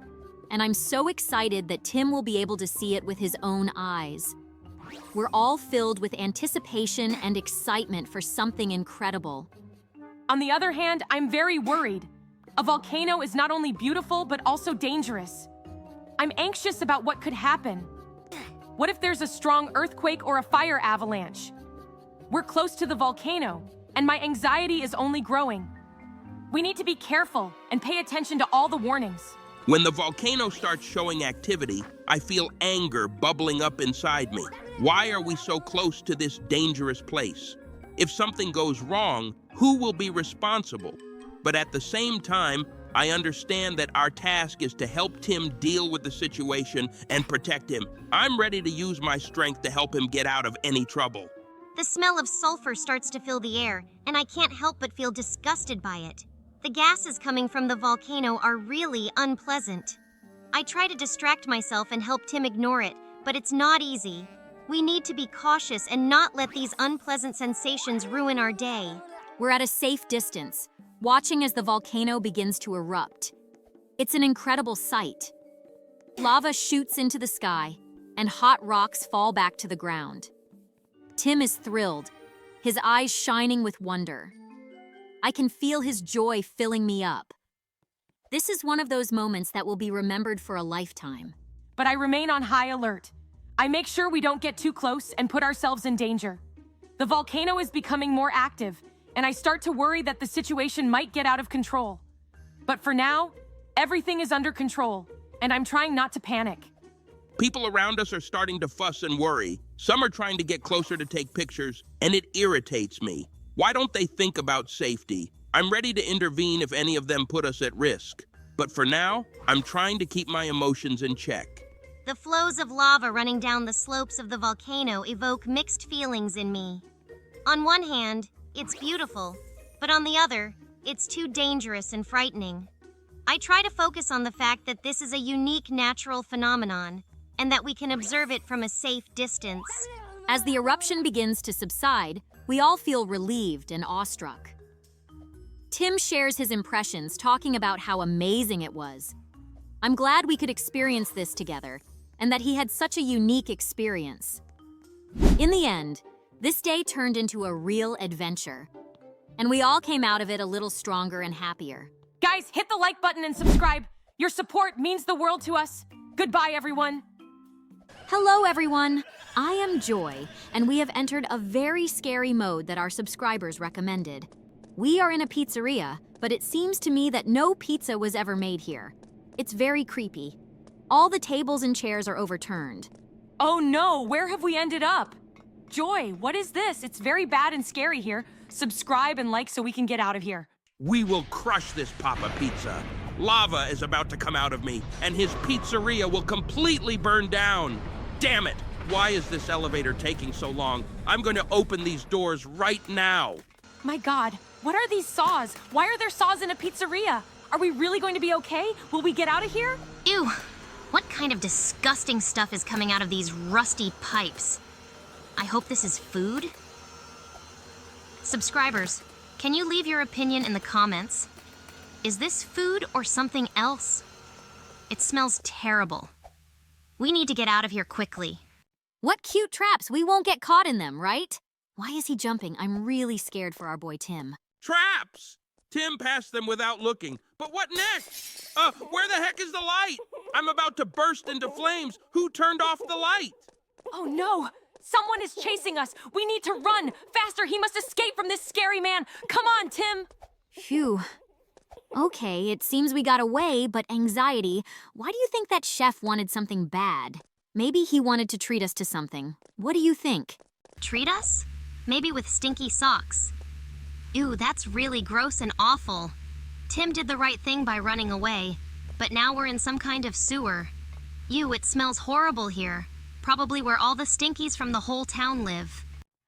and I'm so excited that Tim will be able to see it with his own eyes. We're all filled with anticipation and excitement for something incredible. On the other hand, I'm very worried. A volcano is not only beautiful, but also dangerous. I'm anxious about what could happen. What if there's a strong earthquake or a fire avalanche? We're close to the volcano, and my anxiety is only growing. We need to be careful and pay attention to all the warnings. When the volcano starts showing activity, I feel anger bubbling up inside me. Why are we so close to this dangerous place? If something goes wrong, who will be responsible? But at the same time, I understand that our task is to help Tim deal with the situation and protect him. I'm ready to use my strength to help him get out of any trouble. The smell of sulfur starts to fill the air, and I can't help but feel disgusted by it. The gases coming from the volcano are really unpleasant. I try to distract myself and help Tim ignore it, but it's not easy. We need to be cautious and not let these unpleasant sensations ruin our day. We're at a safe distance, watching as the volcano begins to erupt. It's an incredible sight. Lava shoots into the sky, and hot rocks fall back to the ground. Tim is thrilled, his eyes shining with wonder. I can feel his joy filling me up. This is one of those moments that will be remembered for a lifetime. But I remain on high alert. I make sure we don't get too close and put ourselves in danger. The volcano is becoming more active, and I start to worry that the situation might get out of control. But for now, everything is under control, and I'm trying not to panic. People around us are starting to fuss and worry. Some are trying to get closer to take pictures, and it irritates me. Why don't they think about safety? I'm ready to intervene if any of them put us at risk. But for now, I'm trying to keep my emotions in check. The flows of lava running down the slopes of the volcano evoke mixed feelings in me. On one hand, it's beautiful, but on the other, it's too dangerous and frightening. I try to focus on the fact that this is a unique natural phenomenon, and that we can observe it from a safe distance. As the eruption begins to subside, we all feel relieved and awestruck. Tim shares his impressions, talking about how amazing it was. I'm glad we could experience this together, and that he had such a unique experience. In the end, this day turned into a real adventure, and we all came out of it a little stronger and happier. Guys, hit the like button and subscribe. Your support means the world to us. Goodbye, everyone. Hello, everyone. I am Joy, and we have entered a very scary mode that our subscribers recommended. We are in a pizzeria, but it seems to me that no pizza was ever made here. It's very creepy. All the tables and chairs are overturned. Oh no, where have we ended up? Joy, what is this? It's very bad and scary here. Subscribe and like so we can get out of here. We will crush this Papa Pizza. Lava is about to come out of me, and his pizzeria will completely burn down. Damn it! Why is this elevator taking so long? I'm going to open these doors right now. My God, what are these saws? Why are there saws in a pizzeria? Are we really going to be okay? Will we get out of here? Ew! What kind of disgusting stuff is coming out of these rusty pipes? I hope this is food? Subscribers, can you leave your opinion in the comments? Is this food or something else? It smells terrible. We need to get out of here quickly. What cute traps! We won't get caught in them, right? Why is he jumping? I'm really scared for our boy Tim. Traps! Tim passed them without looking. But what next? Where the heck is the light? I'm about to burst into flames. Who turned off the light? Oh no! Someone is chasing us! We need to run! Faster! He must escape from this scary man! Come on, Tim! Phew. Okay, it seems we got away, but anxiety. Why do you think that chef wanted something bad? Maybe he wanted to treat us to something. What do you think? Treat us? Maybe with stinky socks. Ew, that's really gross and awful. Tim did the right thing by running away, but now we're in some kind of sewer. Ew, it smells horrible here. Probably where all the stinkies from the whole town live.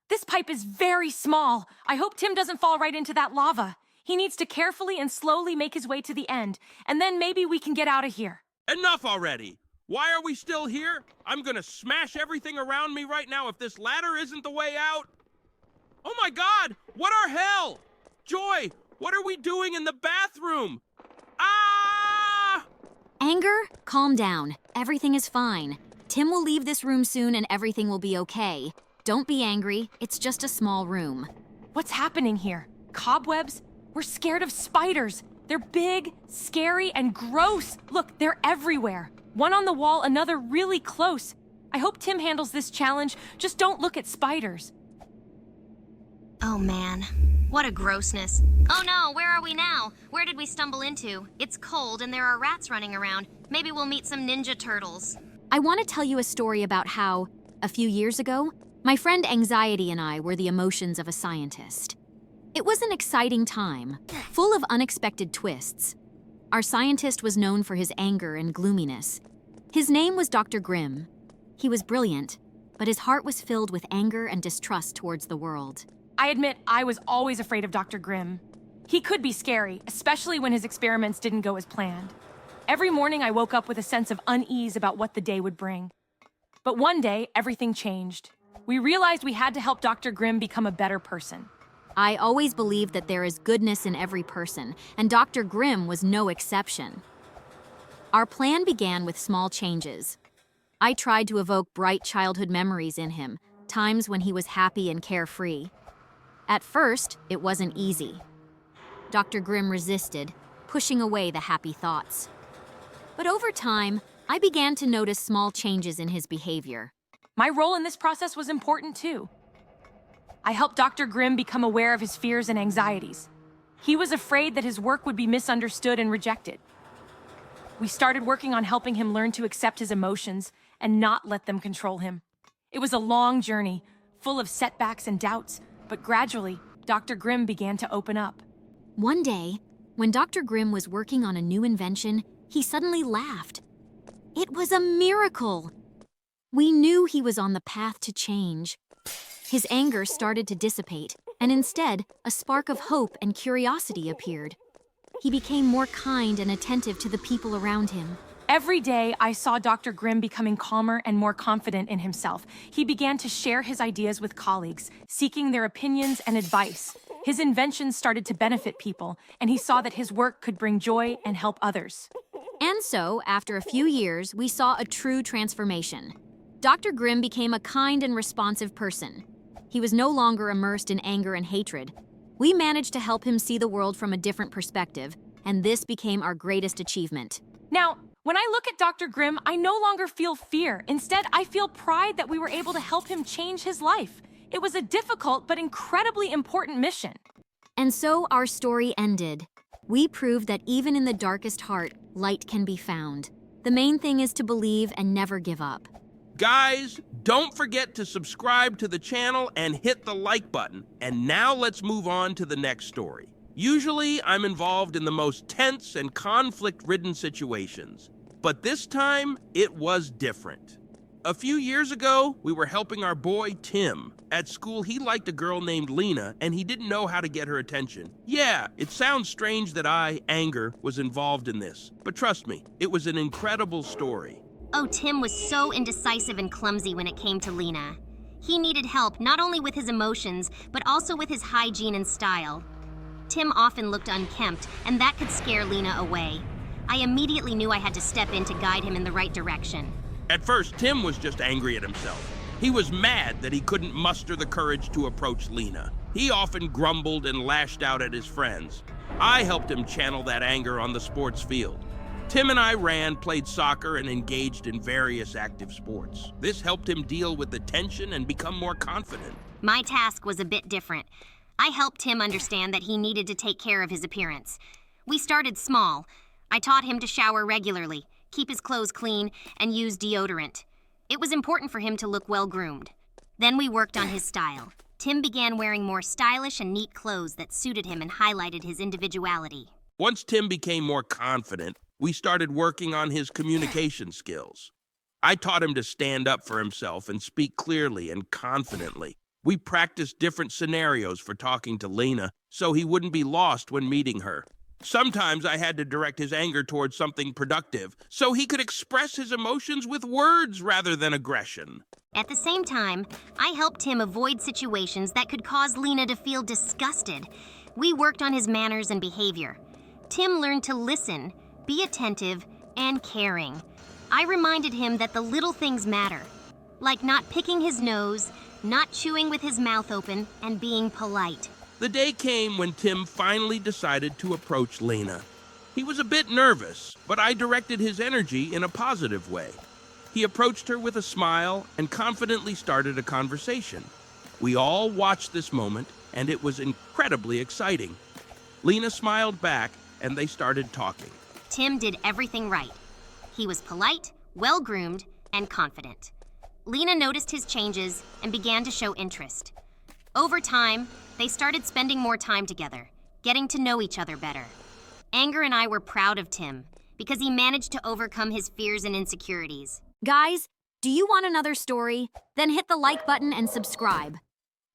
This pipe is very small. I hope Tim doesn't fall right into that lava. He needs to carefully and slowly make his way to the end, and then maybe we can get out of here. Enough already! Why are we still here? I'm gonna smash everything around me right now if this ladder isn't the way out. Oh my God! What are hell? Joy, what are we doing in the bathroom? Ah! Anger? Calm down. Everything is fine. Tim will leave this room soon and everything will be okay. Don't be angry. It's just a small room. What's happening here? Cobwebs? We're scared of spiders. They're big, scary, and gross. Look, they're everywhere. One on the wall, another really close. I hope Tim handles this challenge. Just don't look at spiders. Oh man, what a grossness. Oh no, where are we now? Where did we stumble into? It's cold and there are rats running around. Maybe we'll meet some ninja turtles. I want to tell you a story about how, a few years ago, my friend Anxiety and I were the emotions of a scientist. It was an exciting time, full of unexpected twists. Our scientist was known for his anger and gloominess. His name was Dr. Grimm. He was brilliant, but his heart was filled with anger and distrust towards the world. I admit I was always afraid of Dr. Grimm. He could be scary, especially when his experiments didn't go as planned. Every morning I woke up with a sense of unease about what the day would bring. But one day, everything changed. We realized we had to help Dr. Grimm become a better person. I always believed that there is goodness in every person, and Dr. Grimm was no exception. Our plan began with small changes. I tried to evoke bright childhood memories in him, times when he was happy and carefree. At first, it wasn't easy. Dr. Grimm resisted, pushing away the happy thoughts. But over time, I began to notice small changes in his behavior. My role in this process was important too. I helped Dr. Grimm become aware of his fears and anxieties. He was afraid that his work would be misunderstood and rejected. We started working on helping him learn to accept his emotions and not let them control him. It was a long journey, full of setbacks and doubts, but gradually, Dr. Grimm began to open up. One day, When Dr. Grimm was working on a new invention, he suddenly laughed. It was a miracle! We knew he was on the path to change. His anger started to dissipate, and instead, a spark of hope and curiosity appeared. He became more kind and attentive to the people around him. Every day, I saw Dr. Grimm becoming calmer and more confident in himself. He began to share his ideas with colleagues, seeking their opinions and advice. His inventions started to benefit people, and he saw that his work could bring joy and help others. And so, after a few years, we saw a true transformation. Dr. Grimm became a kind and responsive person. He was no longer immersed in anger and hatred. We managed to help him see the world from a different perspective, and this became our greatest achievement. Now, when I look at Dr. Grimm, I no longer feel fear. Instead, I feel pride that we were able to help him change his life. It was a difficult but incredibly important mission. And so our story ended. We proved that even in the darkest heart, light can be found. The main thing is to believe and never give up. Guys, don't forget to subscribe to the channel and hit the like button. And now let's move on to the next story. Usually, I'm involved in the most tense and conflict-ridden situations, but this time, it was different. A few years ago, we were helping our boy, Tim. At school, he liked a girl named Lena, and he didn't know how to get her attention. Yeah, it sounds strange that anger, was involved in this, but trust me, it was an incredible story. Oh, Tim was so indecisive and clumsy when it came to Lena. He needed help not only with his emotions, but also with his hygiene and style. Tim often looked unkempt, and that could scare Lena away. I immediately knew I had to step in to guide him in the right direction. At first, Tim was just angry at himself. He was mad that he couldn't muster the courage to approach Lena. He often grumbled and lashed out at his friends. I helped him channel that anger on the sports field. Tim and I ran, played soccer, and engaged in various active sports. This helped him deal with the tension and become more confident. My task was a bit different. I helped him understand that he needed to take care of his appearance. We started small. I taught him to shower regularly, keep his clothes clean, and use deodorant. It was important for him to look well-groomed. Then we worked on his style. Tim began wearing more stylish and neat clothes that suited him and highlighted his individuality. Once Tim became more confident, we started working on his communication skills. I taught him to stand up for himself and speak clearly and confidently. We practiced different scenarios for talking to Lena so he wouldn't be lost when meeting her. Sometimes I had to direct his anger towards something productive so he could express his emotions with words rather than aggression. At the same time, I helped him avoid situations that could cause Lena to feel disgusted. We worked on his manners and behavior. Tim learned to listen, be attentive, and caring. I reminded him that the little things matter, like not picking his nose, not chewing with his mouth open, and being polite. The day came when Tim finally decided to approach Lena. He was a bit nervous, but I directed his energy in a positive way. He approached her with a smile and confidently started a conversation. We all watched this moment, and it was incredibly exciting. Lena smiled back, and they started talking. Tim did everything right. He was polite, well-groomed, and confident. Lena noticed his changes and began to show interest. Over time, they started spending more time together, getting to know each other better. Anger and I were proud of Tim because he managed to overcome his fears and insecurities. Guys, do you want another story? Then hit the like button and subscribe.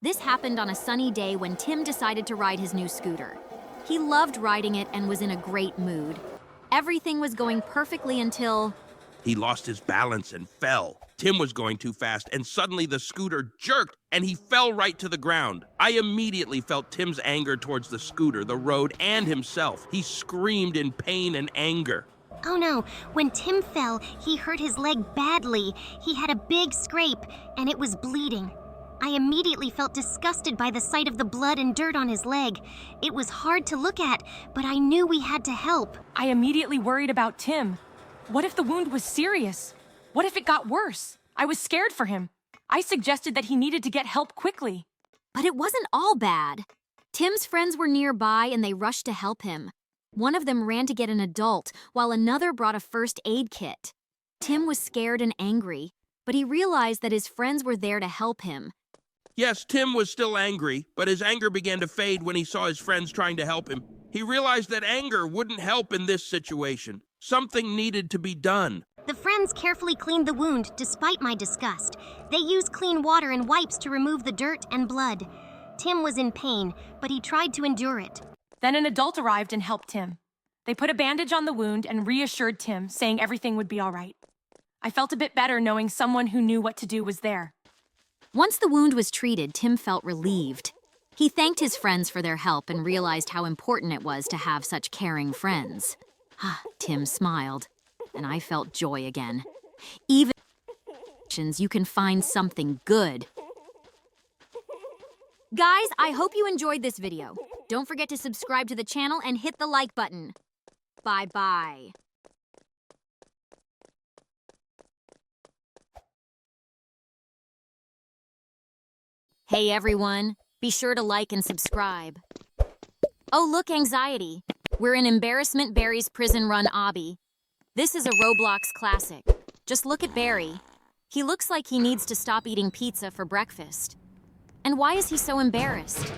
This happened on a sunny day when Tim decided to ride his new scooter. He loved riding it and was in a great mood. Everything was going perfectly until... He lost his balance and fell. Tim was going too fast, and suddenly the scooter jerked, and he fell right to the ground. I immediately felt Tim's anger towards the scooter, the road, and himself. He screamed in pain and anger. Oh no, when Tim fell, he hurt his leg badly. He had a big scrape, and it was bleeding. I immediately felt disgusted by the sight of the blood and dirt on his leg. It was hard to look at, but I knew we had to help. I immediately worried about Tim. What if the wound was serious? What if it got worse? I was scared for him. I suggested that he needed to get help quickly. But it wasn't all bad. Tim's friends were nearby and they rushed to help him. One of them ran to get an adult, while another brought a first aid kit. Tim was scared and angry, but he realized that his friends were there to help him. Yes, Tim was still angry, but his anger began to fade when he saw his friends trying to help him. He realized that anger wouldn't help in this situation. Something needed to be done. The friends carefully cleaned the wound despite my disgust. They used clean water and wipes to remove the dirt and blood. Tim was in pain, but he tried to endure it. Then an adult arrived and helped Tim. They put a bandage on the wound and reassured Tim, saying everything would be all right. I felt a bit better knowing someone who knew what to do was there. Once the wound was treated, Tim felt relieved. He thanked his friends for their help and realized how important it was to have such caring friends. Tim smiled, and I felt joy again. Even you can find something good. Guys, I hope you enjoyed this video. Don't forget to subscribe to the channel and hit the like button. Bye-bye. Hey everyone, be sure to like and subscribe. Oh look, anxiety. We're in Embarrassment Barry's prison run Obby. This is a Roblox classic. Just look at Barry. He looks like he needs to stop eating pizza for breakfast. And why is he so embarrassed?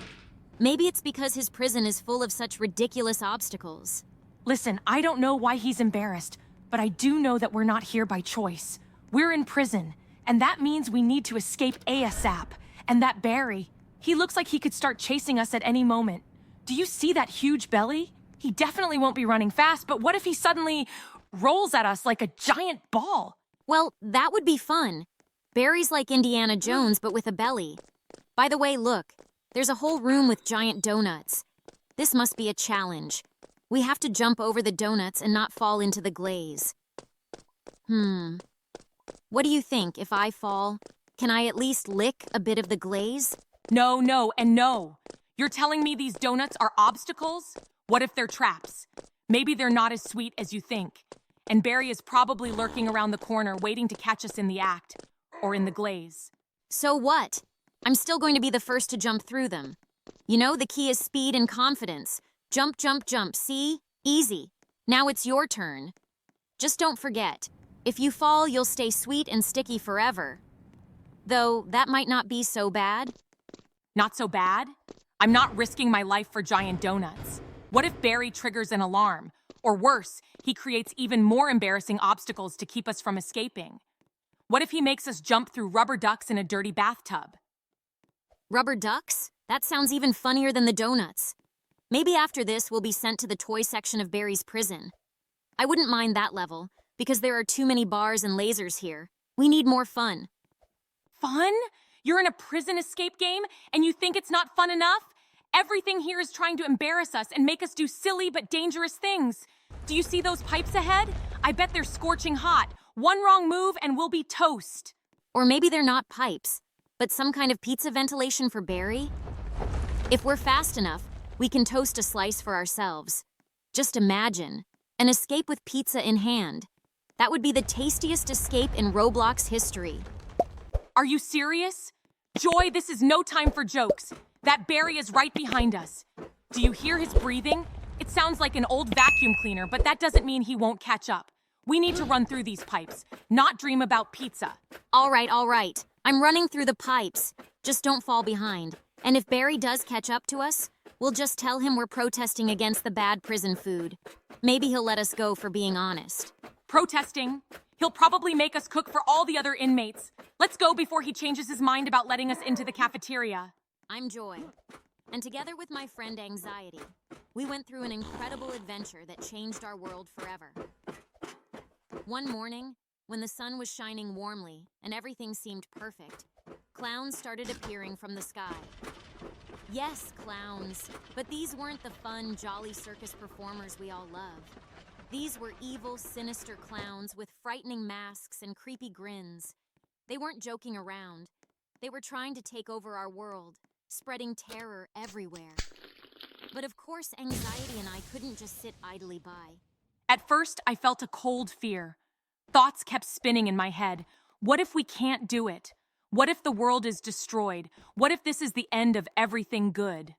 Maybe it's because his prison is full of such ridiculous obstacles. Listen, I don't know why he's embarrassed, but I do know that we're not here by choice. We're in prison, and that means we need to escape ASAP. And that Barry, he looks like he could start chasing us at any moment. Do you see that huge belly? He definitely won't be running fast, but what if he suddenly rolls at us like a giant ball? Well, that would be fun. Barry's like Indiana Jones, but with a belly. By the way, look, there's a whole room with giant donuts. This must be a challenge. We have to jump over the donuts and not fall into the glaze. What do you think if I fall? Can I at least lick a bit of the glaze? No, no, and no. You're telling me these donuts are obstacles? What if they're traps? Maybe they're not as sweet as you think. And Barry is probably lurking around the corner waiting to catch us in the act. Or in the glaze. So what? I'm still going to be the first to jump through them. You know, the key is speed and confidence. Jump, jump, jump, see? Easy. Now it's your turn. Just don't forget, if you fall, you'll stay sweet and sticky forever. Though, that might not be so bad. Not so bad? I'm not risking my life for giant donuts. What if Barry triggers an alarm? Or worse, he creates even more embarrassing obstacles to keep us from escaping. What if he makes us jump through rubber ducks in a dirty bathtub? Rubber ducks? That sounds even funnier than the donuts. Maybe after this, we'll be sent to the toy section of Barry's prison. I wouldn't mind that level, because there are too many bars and lasers here. We need more fun. Fun? You're in a prison escape game, and you think it's not fun enough? Everything here is trying to embarrass us and make us do silly but dangerous things. Do you see those pipes ahead? I bet they're scorching hot. One wrong move and we'll be toast. Or maybe they're not pipes, but some kind of pizza ventilation for Barry? If we're fast enough, we can toast a slice for ourselves. Just imagine, an escape with pizza in hand. That would be the tastiest escape in Roblox history. Are you serious? Joy, this is no time for jokes. That Barry is right behind us. Do you hear his breathing? It sounds like an old vacuum cleaner, but that doesn't mean he won't catch up. We need to run through these pipes, not dream about pizza. All right. I'm running through the pipes. Just don't fall behind. And if Barry does catch up to us, we'll just tell him we're protesting against the bad prison food. Maybe he'll let us go for being honest. Protesting? He'll probably make us cook for all the other inmates. Let's go before he changes his mind about letting us into the cafeteria. I'm Joy, and together with my friend Anxiety, we went through an incredible adventure that changed our world forever. One morning, when the sun was shining warmly and everything seemed perfect, clowns started appearing from the sky. Yes, clowns, but these weren't the fun, jolly circus performers we all love. These were evil, sinister clowns with frightening masks and creepy grins. They weren't joking around. They were trying to take over our world, spreading terror everywhere. But of course, Anxiety and I couldn't just sit idly by. At first, I felt a cold fear. Thoughts kept spinning in my head. What if we can't do it? What if the world is destroyed? What if this is the end of everything good?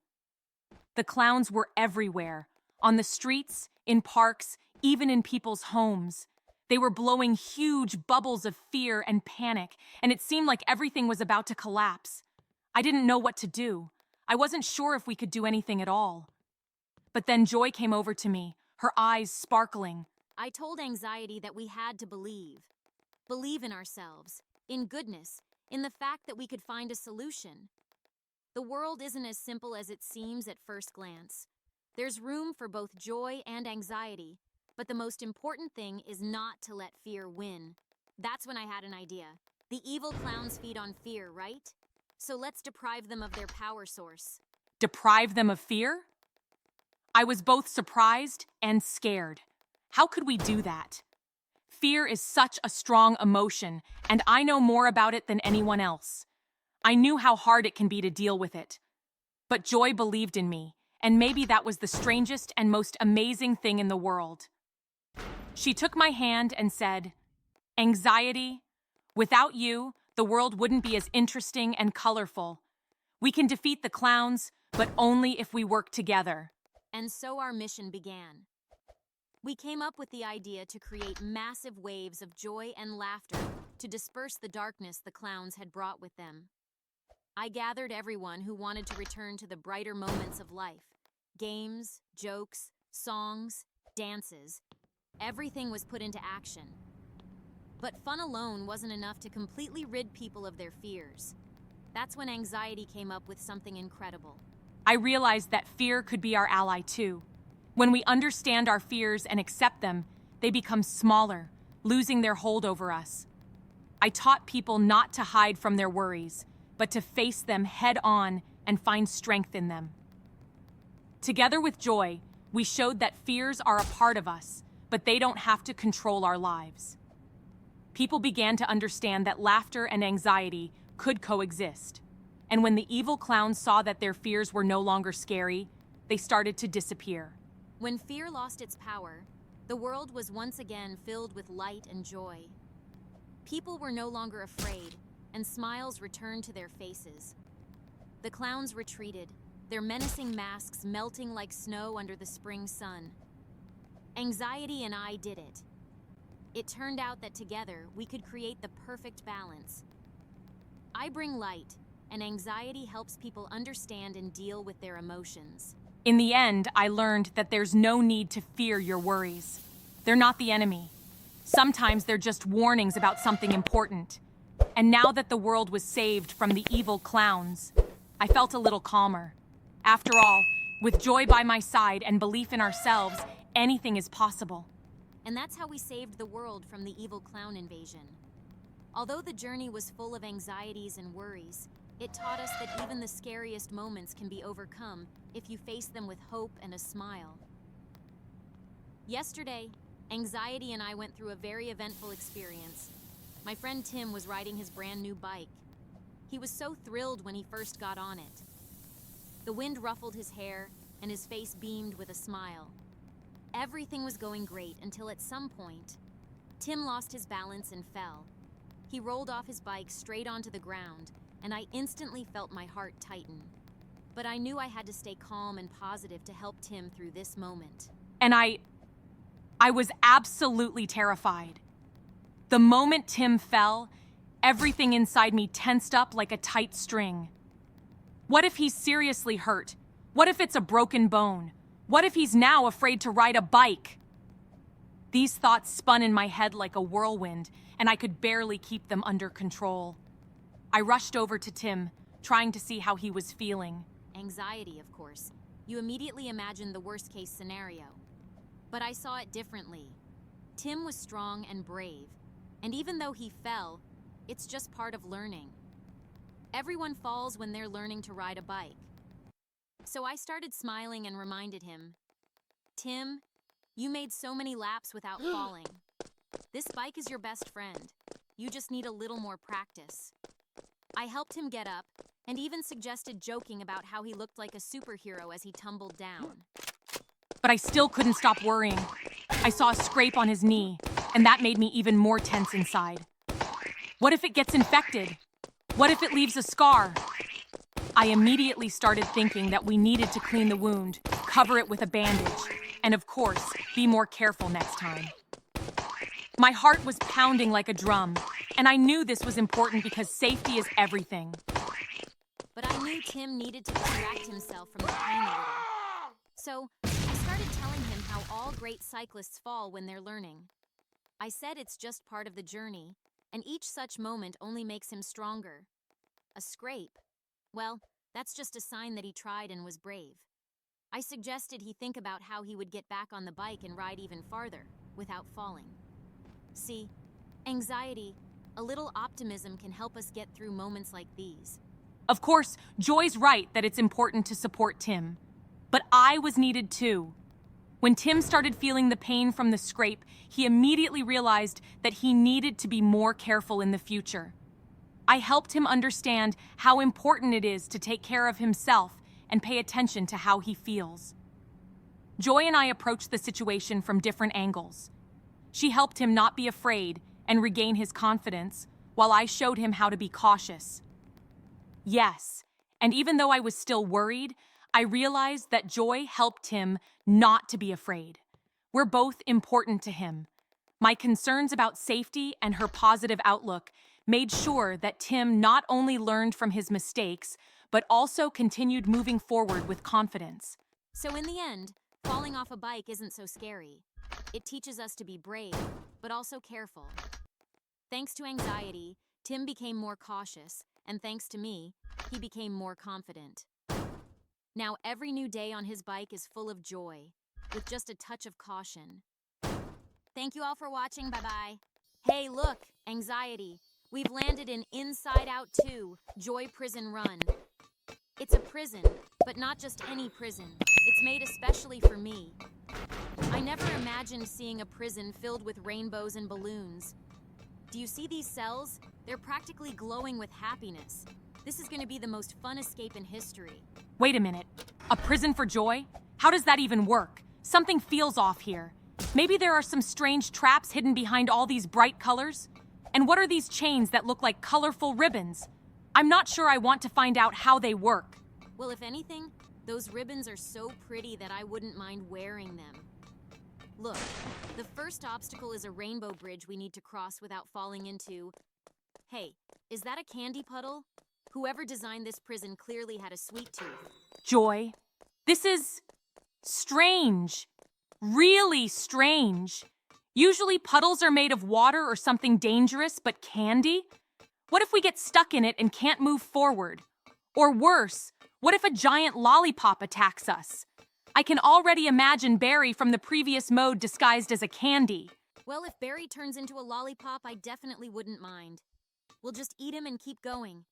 The clowns were everywhere. On the streets, in parks, even in people's homes. They were blowing huge bubbles of fear and panic, and it seemed like everything was about to collapse. I didn't know what to do. I wasn't sure if we could do anything at all. But then Joy came over to me, her eyes sparkling. I told Anxiety that we had to believe. Believe in ourselves, in goodness, in the fact that we could find a solution. The world isn't as simple as it seems at first glance. There's room for both joy and anxiety, but the most important thing is not to let fear win. That's when I had an idea. The evil clowns feed on fear, right? So let's deprive them of their power source. Deprive them of fear? I was both surprised and scared. How could we do that? Fear is such a strong emotion, and I know more about it than anyone else. I knew how hard it can be to deal with it. But Joy believed in me, and maybe that was the strangest and most amazing thing in the world. She took my hand and said, "Anxiety, without you, the world wouldn't be as interesting and colorful. We can defeat the clowns, but only if we work together." And so our mission began. We came up with the idea to create massive waves of joy and laughter to disperse the darkness the clowns had brought with them. I gathered everyone who wanted to return to the brighter moments of life. Games, jokes, songs, dances. Everything was put into action. But fun alone wasn't enough to completely rid people of their fears. That's when Anxiety came up with something incredible. I realized that fear could be our ally too. When we understand our fears and accept them, they become smaller, losing their hold over us. I taught people not to hide from their worries, but to face them head on and find strength in them. Together with Joy, we showed that fears are a part of us, but they don't have to control our lives. People began to understand that laughter and anxiety could coexist. And when the evil clowns saw that their fears were no longer scary, they started to disappear. When fear lost its power, the world was once again filled with light and joy. People were no longer afraid, and smiles returned to their faces. The clowns retreated, their menacing masks melting like snow under the spring sun. Anxiety and I did it. It turned out that together we could create the perfect balance. I bring light, and Anxiety helps people understand and deal with their emotions. In the end, I learned that there's no need to fear your worries. They're not the enemy. Sometimes they're just warnings about something important. And now that the world was saved from the evil clowns, I felt a little calmer. After all, with Joy by my side and belief in ourselves, anything is possible. And that's how we saved the world from the evil clown invasion. Although the journey was full of anxieties and worries, it taught us that even the scariest moments can be overcome if you face them with hope and a smile. Yesterday, Anxiety and I went through a very eventful experience. My friend Tim was riding his brand new bike. He was so thrilled when he first got on it. The wind ruffled his hair, and his face beamed with a smile. Everything was going great until at some point, Tim lost his balance and fell. He rolled off his bike straight onto the ground, and I instantly felt my heart tighten. But I knew I had to stay calm and positive to help Tim through this moment. And I was absolutely terrified. The moment Tim fell, everything inside me tensed up like a tight string. What if he's seriously hurt? What if it's a broken bone? What if he's now afraid to ride a bike? These thoughts spun in my head like a whirlwind, and I could barely keep them under control. I rushed over to Tim, trying to see how he was feeling. Anxiety, of course. You immediately imagine the worst-case scenario. But I saw it differently. Tim was strong and brave, and even though he fell, it's just part of learning. Everyone falls when they're learning to ride a bike. So I started smiling and reminded him, "Tim, you made so many laps without falling. This bike is your best friend. You just need a little more practice." I helped him get up, and even suggested joking about how he looked like a superhero as he tumbled down. But I still couldn't stop worrying. I saw a scrape on his knee, and that made me even more tense inside. What if it gets infected? What if it leaves a scar? I immediately started thinking that we needed to clean the wound, cover it with a bandage, and of course, be more careful next time. My heart was pounding like a drum, and I knew this was important because safety is everything. But I knew Tim needed to distract himself from the pain a little. So started telling him how all great cyclists fall when they're learning. I said it's just part of the journey, and each such moment only makes him stronger. A scrape? Well, that's just a sign that he tried and was brave. I suggested he think about how he would get back on the bike and ride even farther, without falling. See, anxiety, a little optimism can help us get through moments like these. Of course, Joy's right that it's important to support Tim. But I was needed too. When Tim started feeling the pain from the scrape, he immediately realized that he needed to be more careful in the future. I helped him understand how important it is to take care of himself and pay attention to how he feels. Joy and I approached the situation from different angles. She helped him not be afraid and regain his confidence, while I showed him how to be cautious. Yes, and even though I was still worried, I realized that Joy helped him not to be afraid. We're both important to him. My concerns about safety and her positive outlook made sure that Tim not only learned from his mistakes, but also continued moving forward with confidence. So in the end, falling off a bike isn't so scary. It teaches us to be brave, but also careful. Thanks to anxiety, Tim became more cautious, and thanks to me, he became more confident. Now every new day on his bike is full of joy, with just a touch of caution. Thank you all for watching, bye-bye. Hey, look, anxiety. We've landed in Inside Out 2, Joy Prison Run. It's a prison, but not just any prison. It's made especially for me. I never imagined seeing a prison filled with rainbows and balloons. Do you see these cells? They're practically glowing with happiness. This is going to be the most fun escape in history. Wait a minute. A prison for Joy? How does that even work? Something feels off here. Maybe there are some strange traps hidden behind all these bright colors? And what are these chains that look like colorful ribbons? I'm not sure I want to find out how they work. Well, if anything, those ribbons are so pretty that I wouldn't mind wearing them. Look, the first obstacle is a rainbow bridge we need to cross without falling into... Hey, is that a candy puddle? Whoever designed this prison clearly had a sweet tooth. Joy, this is... strange. Really strange. Usually puddles are made of water or something dangerous, but candy? What if we get stuck in it and can't move forward? Or worse, what if a giant lollipop attacks us? I can already imagine Barry from the previous mode disguised as a candy. Well, if Barry turns into a lollipop, I definitely wouldn't mind. We'll just eat him and keep going.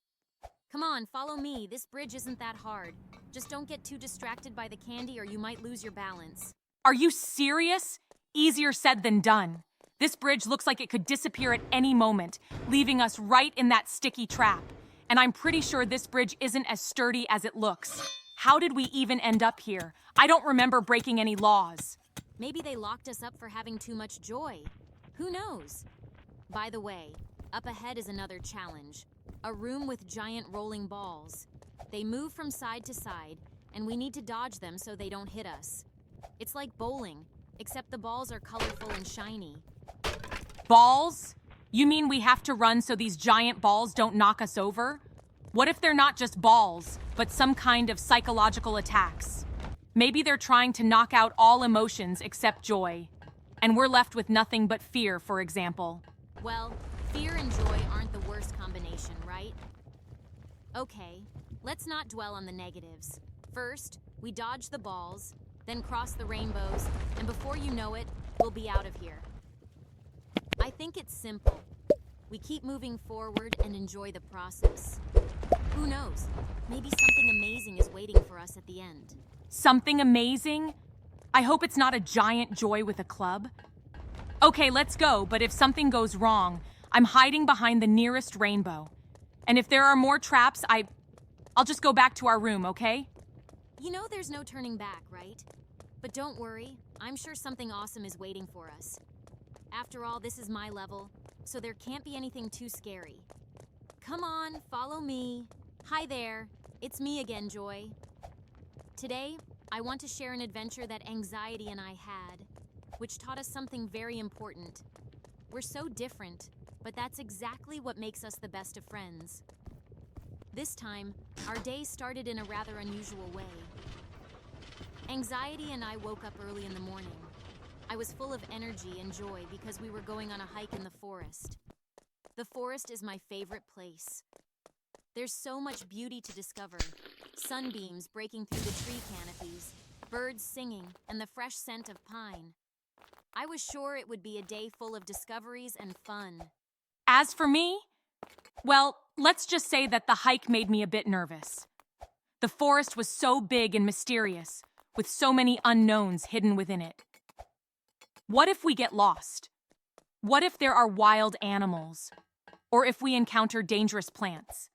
Come on, follow me. This bridge isn't that hard. Just don't get too distracted by the candy or you might lose your balance. Are you serious? Easier said than done. This bridge looks like it could disappear at any moment, leaving us right in that sticky trap. And I'm pretty sure this bridge isn't as sturdy as it looks. How did we even end up here? I don't remember breaking any laws. Maybe they locked us up for having too much joy. Who knows? By the way, up ahead is another challenge. A room with giant rolling balls. They move from side to side, and we need to dodge them so they don't hit us. It's like bowling, except the balls are colorful and shiny. Balls? You mean we have to run so these giant balls don't knock us over? What if they're not just balls, but some kind of psychological attacks? Maybe they're trying to knock out all emotions except joy. And we're left with nothing but fear, for example. Well, fear and joy aren't the worst combination, right? Okay, let's not dwell on the negatives. First, we dodge the balls, then cross the rainbows, and before you know it, we'll be out of here. I think it's simple. We keep moving forward and enjoy the process. Who knows? Maybe something amazing is waiting for us at the end. Something amazing? I hope it's not a giant joy with a club. Okay, let's go, but if something goes wrong, I'm hiding behind the nearest rainbow. And if there are more traps, I'll just go back to our room, okay? You know there's no turning back, right? But don't worry, I'm sure something awesome is waiting for us. After all, this is my level, so there can't be anything too scary. Come on, follow me. Hi there, it's me again, Joy. Today, I want to share an adventure that Anxiety and I had, which taught us something very important. We're so different, but that's exactly what makes us the best of friends. This time, our day started in a rather unusual way. Anxiety and I woke up early in the morning. I was full of energy and joy because we were going on a hike in the forest. The forest is my favorite place. There's so much beauty to discover. Sunbeams breaking through the tree canopies, birds singing, and the fresh scent of pine. I was sure it would be a day full of discoveries and fun. As for me, well, let's just say that the hike made me a bit nervous. The forest was so big and mysterious, with so many unknowns hidden within it. What if we get lost? What if there are wild animals? Or if we encounter dangerous plants?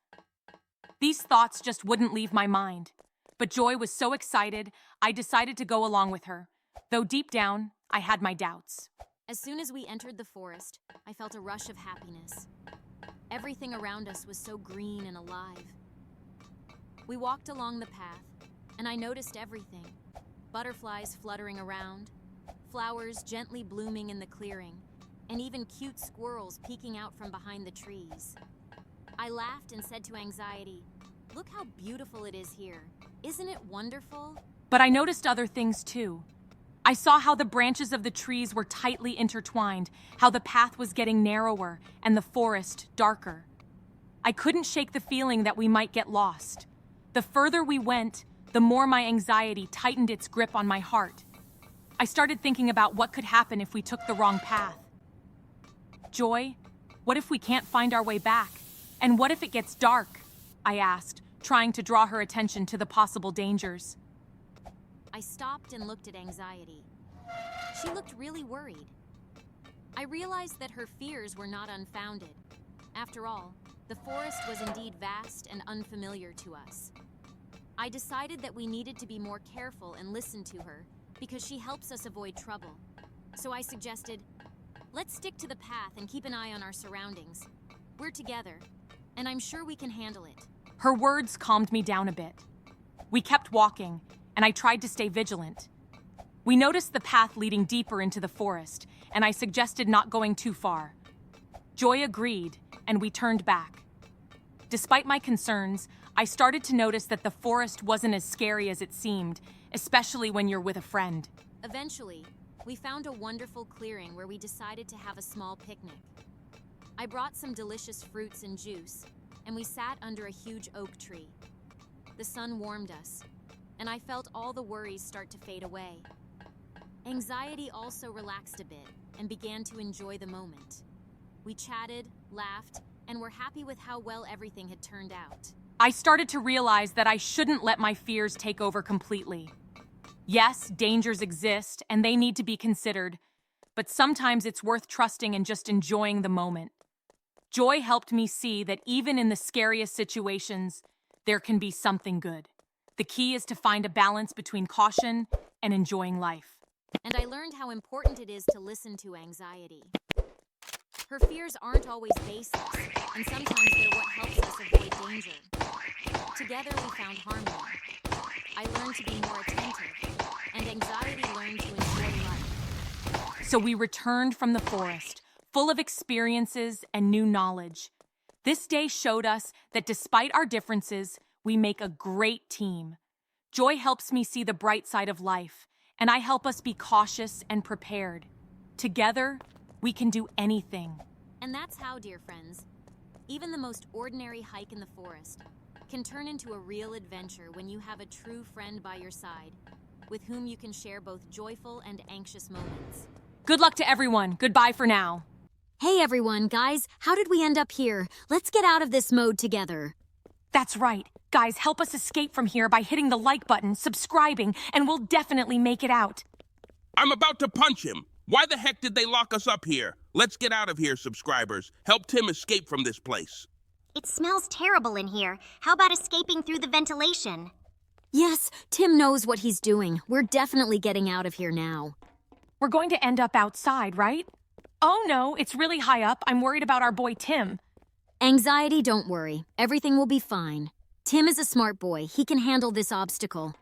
These thoughts just wouldn't leave my mind. But Joy was so excited, I decided to go along with her, though deep down, I had my doubts. As soon as we entered the forest, I felt a rush of happiness. Everything around us was so green and alive. We walked along the path, and I noticed everything. Butterflies fluttering around, flowers gently blooming in the clearing, and even cute squirrels peeking out from behind the trees. I laughed and said to Anxiety, "Look how beautiful it is here. Isn't it wonderful?" But I noticed other things too. I saw how the branches of the trees were tightly intertwined, how the path was getting narrower and the forest darker. I couldn't shake the feeling that we might get lost. The further we went, the more my anxiety tightened its grip on my heart. I started thinking about what could happen if we took the wrong path. Joy, what if we can't find our way back? And what if it gets dark? I asked, trying to draw her attention to the possible dangers. I stopped and looked at Anxiety. She looked really worried. I realized that her fears were not unfounded. After all, the forest was indeed vast and unfamiliar to us. I decided that we needed to be more careful and listen to her because she helps us avoid trouble. So I suggested, let's stick to the path and keep an eye on our surroundings. We're together, and I'm sure we can handle it. Her words calmed me down a bit. We kept walking, and I tried to stay vigilant. We noticed the path leading deeper into the forest, and I suggested not going too far. Joy agreed, and we turned back. Despite my concerns, I started to notice that the forest wasn't as scary as it seemed, especially when you're with a friend. Eventually, we found a wonderful clearing where we decided to have a small picnic. I brought some delicious fruits and juice, and we sat under a huge oak tree. The sun warmed us, and I felt all the worries start to fade away. Anxiety also relaxed a bit and began to enjoy the moment. We chatted, laughed, and were happy with how well everything had turned out. I started to realize that I shouldn't let my fears take over completely. Yes, dangers exist, and they need to be considered, but sometimes it's worth trusting and just enjoying the moment. Joy helped me see that even in the scariest situations, there can be something good. The key is to find a balance between caution and enjoying life. And I learned how important it is to listen to Anxiety. Her fears aren't always baseless, and sometimes they're what helps us avoid danger. Together we found harmony. I learned to be more attentive, and Anxiety learned to enjoy life. So we returned from the forest, full of experiences and new knowledge. This day showed us that despite our differences, we make a great team. Joy helps me see the bright side of life, and I help us be cautious and prepared. Together, we can do anything. And that's how, dear friends, even the most ordinary hike in the forest can turn into a real adventure when you have a true friend by your side, with whom you can share both joyful and anxious moments. Good luck to everyone. Goodbye for now. Hey everyone, guys, how did we end up here? Let's get out of this mode together. That's right. Guys, help us escape from here by hitting the like button, subscribing, and we'll definitely make it out. I'm about to punch him. Why the heck did they lock us up here? Let's get out of here, subscribers. Help Tim escape from this place. It smells terrible in here. How about escaping through the ventilation? Yes, Tim knows what he's doing. We're definitely getting out of here now. We're going to end up outside, right? Oh no, it's really high up. I'm worried about our boy Tim. Anxiety, don't worry. Everything will be fine. Tim is a smart boy. He can handle this obstacle.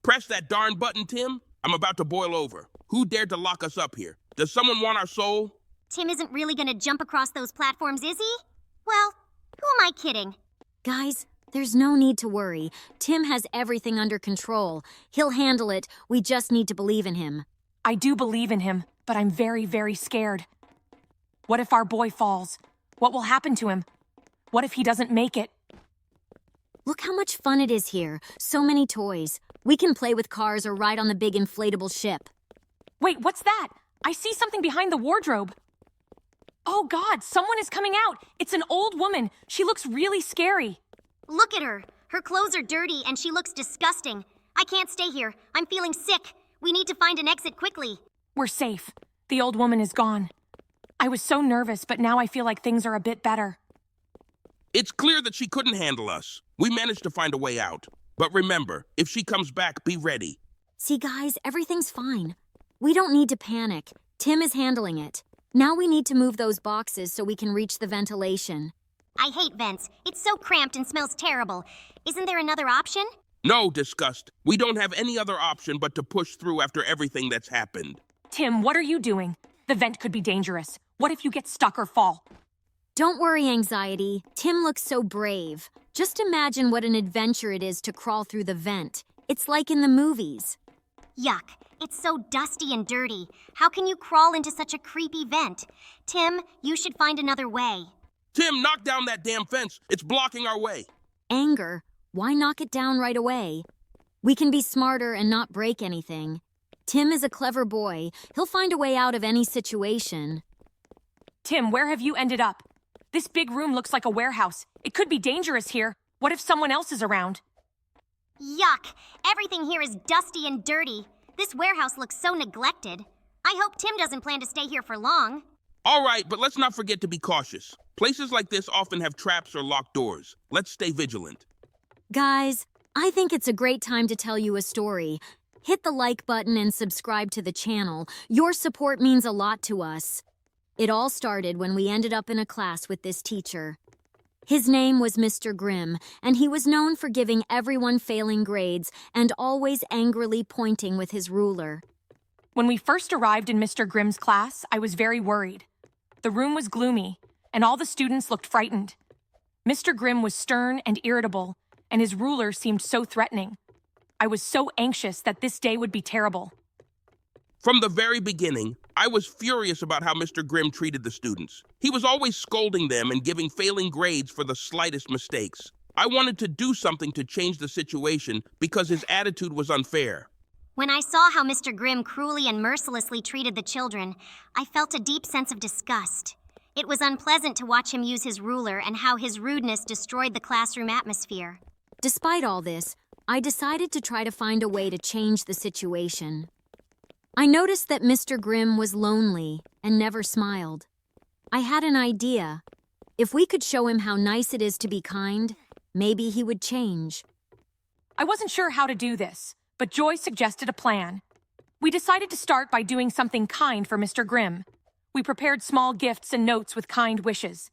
Press that darn button, Tim. I'm about to boil over. Who dared to lock us up here? Does someone want our soul? Tim isn't really gonna jump across those platforms, is he? Well, who am I kidding? Guys, There's no need to worry. Tim has everything under control. He'll handle it. We just need to believe in him. I do believe in him, but I'm very, very scared. What if our boy falls? What will happen to him? What if he doesn't make it? Look how much fun it is here. So many toys. We can play with cars or ride on the big inflatable ship. Wait, what's that? I see something behind the wardrobe. Oh God, someone is coming out. It's an old woman. She looks really scary. Look at her. Her clothes are dirty and she looks disgusting. I can't stay here. I'm feeling sick. We need to find an exit quickly. We're safe. The old woman is gone. I was so nervous, but now I feel like things are a bit better. It's clear that she couldn't handle us. We managed to find a way out. But remember, if she comes back, be ready. See, guys, everything's fine. We don't need to panic. Tim is handling it. Now we need to move those boxes so we can reach the ventilation. I hate vents. It's so cramped and smells terrible. Isn't there another option? No, Disgust. We don't have any other option but to push through after everything that's happened. Tim, what are you doing? The vent could be dangerous. What if you get stuck or fall? Don't worry, Anxiety. Tim looks so brave. Just imagine what an adventure it is to crawl through the vent. It's like in the movies. Yuck. It's so dusty and dirty. How can you crawl into such a creepy vent? Tim, you should find another way. Tim, knock down that damn fence. It's blocking our way. Anger? Why knock it down right away? We can be smarter and not break anything. Tim is a clever boy. He'll find a way out of any situation. Tim, where have you ended up? This big room looks like a warehouse. It could be dangerous here. What if someone else is around? Yuck. Everything here is dusty and dirty. This warehouse looks so neglected. I hope Tim doesn't plan to stay here for long. All right, but let's not forget to be cautious. Places like this often have traps or locked doors. Let's stay vigilant. Guys, I think it's a great time to tell you a story. Hit the like button and subscribe to the channel. Your support means a lot to us. It all started when we ended up in a class with this teacher. His name was Mr. Grimm, and he was known for giving everyone failing grades and always angrily pointing with his ruler. When we first arrived in Mr. Grimm's class, I was very worried. The room was gloomy, and all the students looked frightened. Mr. Grimm was stern and irritable, and his ruler seemed so threatening. I was so anxious that this day would be terrible. From the very beginning, I was furious about how Mr. Grimm treated the students. He was always scolding them and giving failing grades for the slightest mistakes. I wanted to do something to change the situation because his attitude was unfair. When I saw how Mr. Grimm cruelly and mercilessly treated the children, I felt a deep sense of disgust. It was unpleasant to watch him use his ruler and how his rudeness destroyed the classroom atmosphere. Despite all this, I decided to try to find a way to change the situation. I noticed that Mr. Grimm was lonely and never smiled. I had an idea. If we could show him how nice it is to be kind, maybe he would change. I wasn't sure how to do this, but Joy suggested a plan. We decided to start by doing something kind for Mr. Grimm. We prepared small gifts and notes with kind wishes.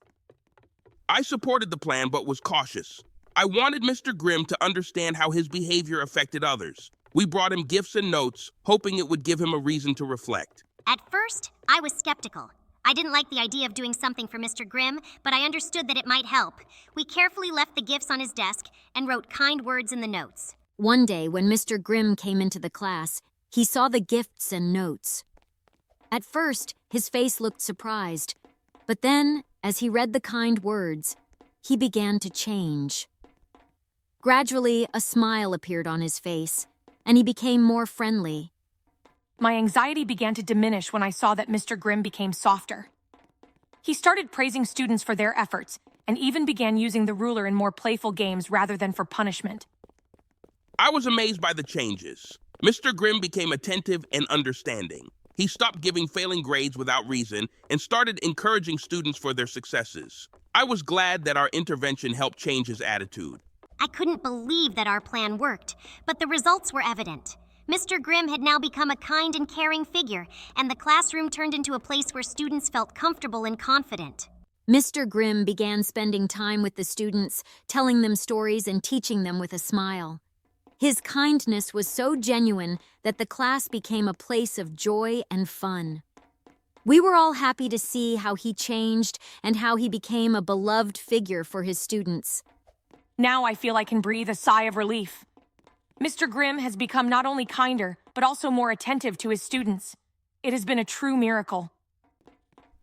I supported the plan but was cautious. I wanted Mr. Grimm to understand how his behavior affected others. We brought him gifts and notes, hoping it would give him a reason to reflect. At first, I was skeptical. I didn't like the idea of doing something for Mr. Grimm, but I understood that it might help. We carefully left the gifts on his desk and wrote kind words in the notes. One day, when Mr. Grimm came into the class, he saw the gifts and notes. At first, his face looked surprised, but then, as he read the kind words, he began to change. Gradually, a smile appeared on his face, and he became more friendly. My anxiety began to diminish when I saw that Mr. Grimm became softer. He started praising students for their efforts and even began using the ruler in more playful games rather than for punishment. I was amazed by the changes. Mr. Grimm became attentive and understanding. He stopped giving failing grades without reason and started encouraging students for their successes. I was glad that our intervention helped change his attitude. I couldn't believe that our plan worked, but the results were evident. Mr. Grimm had now become a kind and caring figure, and the classroom turned into a place where students felt comfortable and confident. Mr. Grimm began spending time with the students, telling them stories and teaching them with a smile. His kindness was so genuine that the class became a place of joy and fun. We were all happy to see how he changed and how he became a beloved figure for his students. Now I feel I can breathe a sigh of relief. Mr. Grimm has become not only kinder, but also more attentive to his students. It has been a true miracle.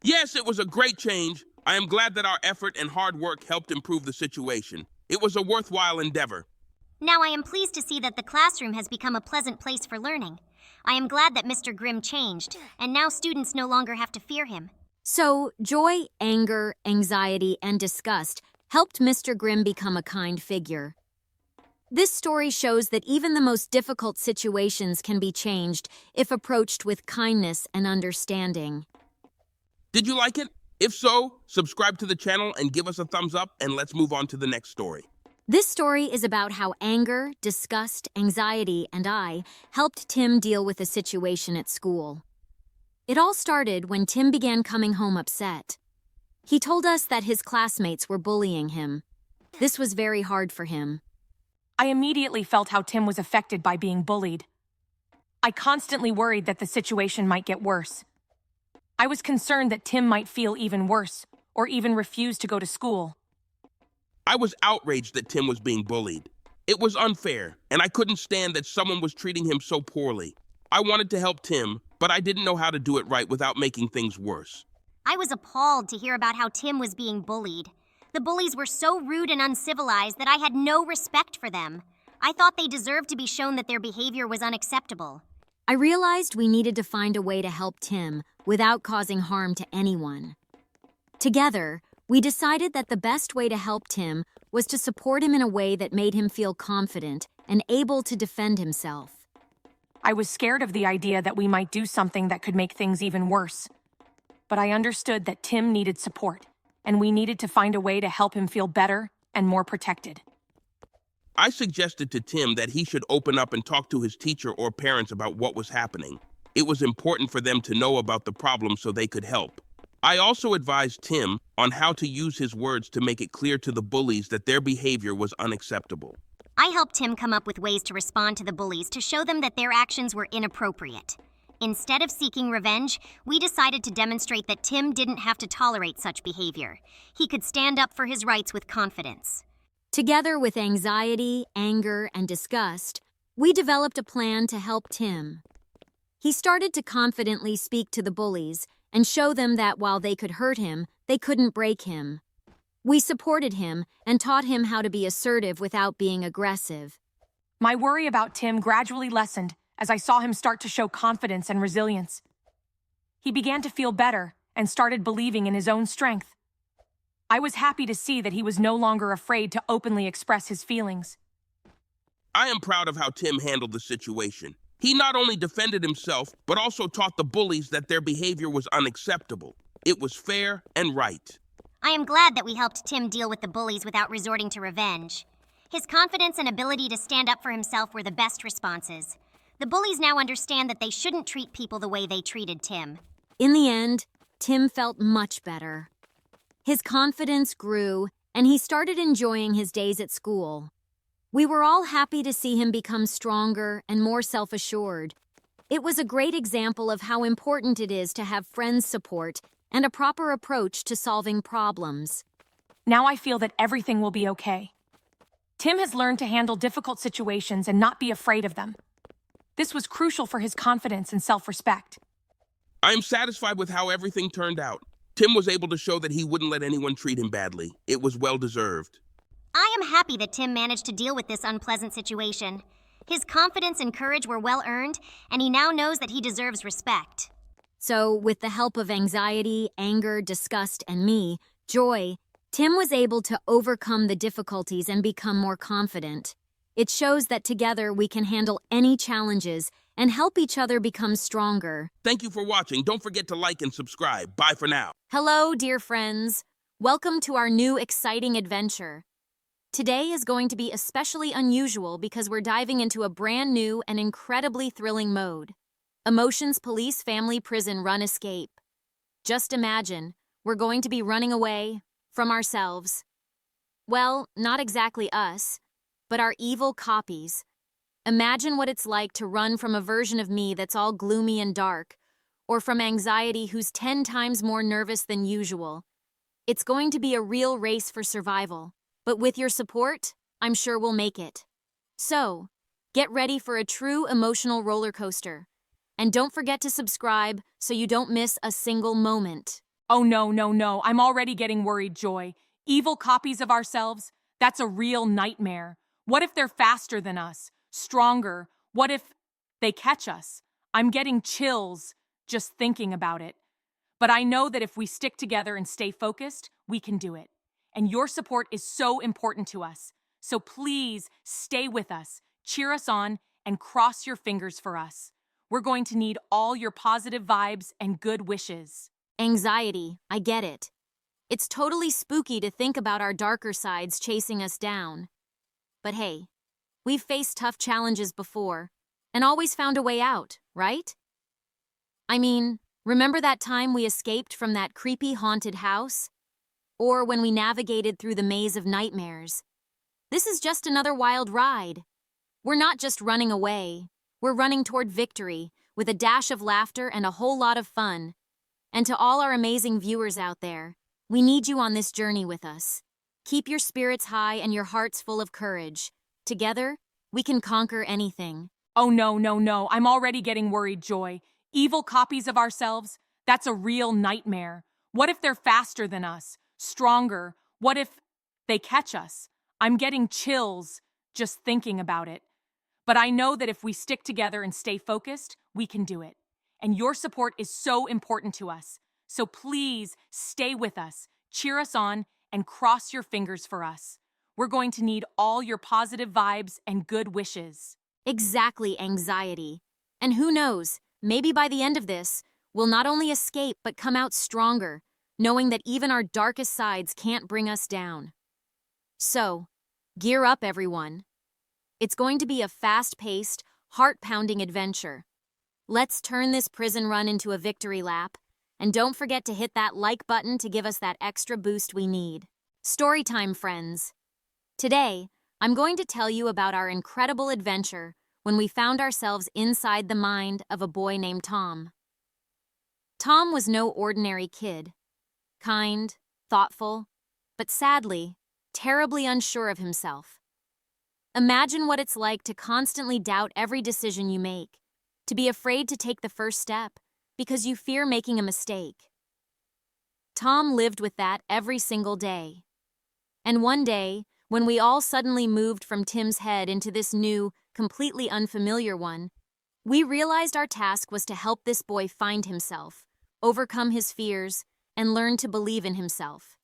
Yes, it was a great change. I am glad that our effort and hard work helped improve the situation. It was a worthwhile endeavor. Now I am pleased to see that the classroom has become a pleasant place for learning. I am glad that Mr. Grimm changed, and now students no longer have to fear him. So, joy, anger, anxiety, and disgust helped Mr. Grimm become a kind figure. This story shows that even the most difficult situations can be changed if approached with kindness and understanding. Did you like it? If so, subscribe to the channel and give us a thumbs up, and let's move on to the next story. This story is about how anger, disgust, anxiety, and I helped Tim deal with a situation at school. It all started when Tim began coming home upset. He told us that his classmates were bullying him. This was very hard for him. I immediately felt how Tim was affected by being bullied. I constantly worried that the situation might get worse. I was concerned that Tim might feel even worse, or even refuse to go to school. I was outraged that Tim was being bullied. It was unfair, and I couldn't stand that someone was treating him so poorly. I wanted to help Tim, but I didn't know how to do it right without making things worse. I was appalled to hear about how Tim was being bullied. The bullies were so rude and uncivilized that I had no respect for them. I thought they deserved to be shown that their behavior was unacceptable. I realized we needed to find a way to help Tim without causing harm to anyone. Together, we decided that the best way to help Tim was to support him in a way that made him feel confident and able to defend himself. I was scared of the idea that we might do something that could make things even worse. But I understood that Tim needed support, and we needed to find a way to help him feel better and more protected. I suggested to Tim that he should open up and talk to his teacher or parents about what was happening. It was important for them to know about the problem so they could help. I also advised Tim on how to use his words to make it clear to the bullies that their behavior was unacceptable. I helped Tim come up with ways to respond to the bullies to show them that their actions were inappropriate. Instead of seeking revenge, we decided to demonstrate that Tim didn't have to tolerate such behavior. He could stand up for his rights with confidence. Together with anxiety, anger, and disgust, we developed a plan to help Tim. He started to confidently speak to the bullies and show them that while they could hurt him, they couldn't break him. We supported him and taught him how to be assertive without being aggressive. My worry about Tim gradually lessened as I saw him start to show confidence and resilience. He began to feel better and started believing in his own strength. I was happy to see that he was no longer afraid to openly express his feelings. I am proud of how Tim handled the situation. He not only defended himself, but also taught the bullies that their behavior was unacceptable. It was fair and right. I am glad that we helped Tim deal with the bullies without resorting to revenge. His confidence and ability to stand up for himself were the best responses. The bullies now understand that they shouldn't treat people the way they treated Tim. In the end, Tim felt much better. His confidence grew, and he started enjoying his days at school. We were all happy to see him become stronger and more self-assured. It was a great example of how important it is to have friends' support and a proper approach to solving problems. Now I feel that everything will be okay. Tim has learned to handle difficult situations and not be afraid of them. This was crucial for his confidence and self-respect. I am satisfied with how everything turned out. Tim was able to show that he wouldn't let anyone treat him badly. It was well-deserved. I am happy that Tim managed to deal with this unpleasant situation. His confidence and courage were well earned, and he now knows that he deserves respect. So, with the help of anxiety, anger, disgust, and me, Joy, Tim was able to overcome the difficulties and become more confident. It shows that together we can handle any challenges and help each other become stronger. Thank you for watching. Don't forget to like and subscribe. Bye for now. Hello, dear friends. Welcome to our new exciting adventure. Today is going to be especially unusual because we're diving into a brand new and incredibly thrilling mode. Emotions Police Family Prison Run Escape. Just imagine, we're going to be running away from ourselves. Well, not exactly us, but our evil copies. Imagine what it's like to run from a version of me that's all gloomy and dark, or from anxiety who's 10 times more nervous than usual. It's going to be a real race for survival. But with your support, I'm sure we'll make it. So, get ready for a true emotional roller coaster. And don't forget to subscribe so you don't miss a single moment. Oh no, no, no, I'm already getting worried, Joy. Evil copies of ourselves? That's a real nightmare. What if they're faster than us? Stronger? What if they catch us? I'm getting chills just thinking about it. But I know that if we stick together and stay focused, we can do it. And your support is so important to us. So please stay with us, cheer us on, and cross your fingers for us. We're going to need all your positive vibes and good wishes. Anxiety, I get it. It's totally spooky to think about our darker sides chasing us down. But hey, we've faced tough challenges before and always found a way out, right? I mean, remember that time we escaped from that creepy haunted house? Or when we navigated through the maze of nightmares? This is just another wild ride. We're not just running away. We're running toward victory with a dash of laughter and a whole lot of fun. And to all our amazing viewers out there, we need you on this journey with us. Keep your spirits high and your hearts full of courage. Together, we can conquer anything. Oh no, no, no, I'm already getting worried, Joy. Evil copies of ourselves? That's a real nightmare. What if they're faster than us? Stronger? What if they catch us? I'm getting chills just thinking about it. But I know that if we stick together and stay focused, we can do it. And your support is so important to us. So please stay with us, cheer us on, and cross your fingers for us. We're going to need all your positive vibes and good wishes. Exactly, anxiety. And who knows, maybe by the end of this, we'll not only escape but come out stronger, knowing that even our darkest sides can't bring us down. So, gear up, everyone. It's going to be a fast-paced, heart-pounding adventure. Let's turn this prison run into a victory lap, and don't forget to hit that like button to give us that extra boost we need. Storytime, friends. Today, I'm going to tell you about our incredible adventure when we found ourselves inside the mind of a boy named Tom. Tom was no ordinary kid. Kind, thoughtful, but sadly, terribly unsure of himself. Imagine what it's like to constantly doubt every decision you make, to be afraid to take the first step because you fear making a mistake. Tom lived with that every single day. And one day, when we all suddenly moved from Tim's head into this new, completely unfamiliar one, we realized our task was to help this boy find himself, overcome his fears, and learn to believe in himself.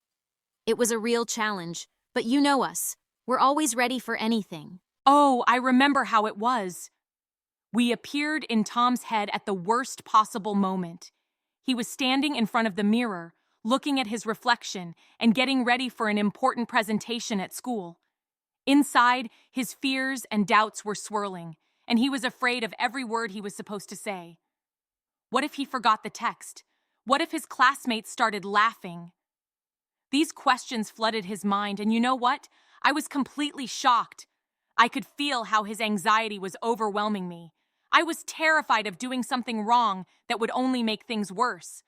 It was a real challenge, but you know us. We're always ready for anything. Oh, I remember how it was. We appeared in Tom's head at the worst possible moment. He was standing in front of the mirror, looking at his reflection and getting ready for an important presentation at school. Inside, his fears and doubts were swirling, and he was afraid of every word he was supposed to say. What if he forgot the text? What if his classmates started laughing? These questions flooded his mind, and you know what? I was completely shocked. I could feel how his anxiety was overwhelming me. I was terrified of doing something wrong that would only make things worse.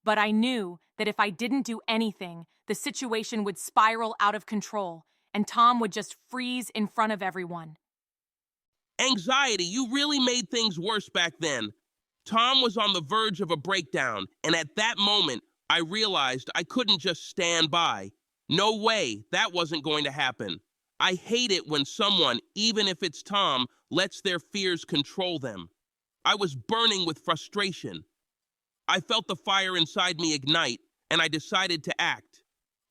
But I knew that if I didn't do anything, the situation would spiral out of control, and Tom would just freeze in front of everyone. Anxiety, you really made things worse back then. Tom was on the verge of a breakdown, and at that moment, I realized I couldn't just stand by. No way, that wasn't going to happen. I hate it when someone, even if it's Tom, lets their fears control them. I was burning with frustration. I felt the fire inside me ignite, and I decided to act.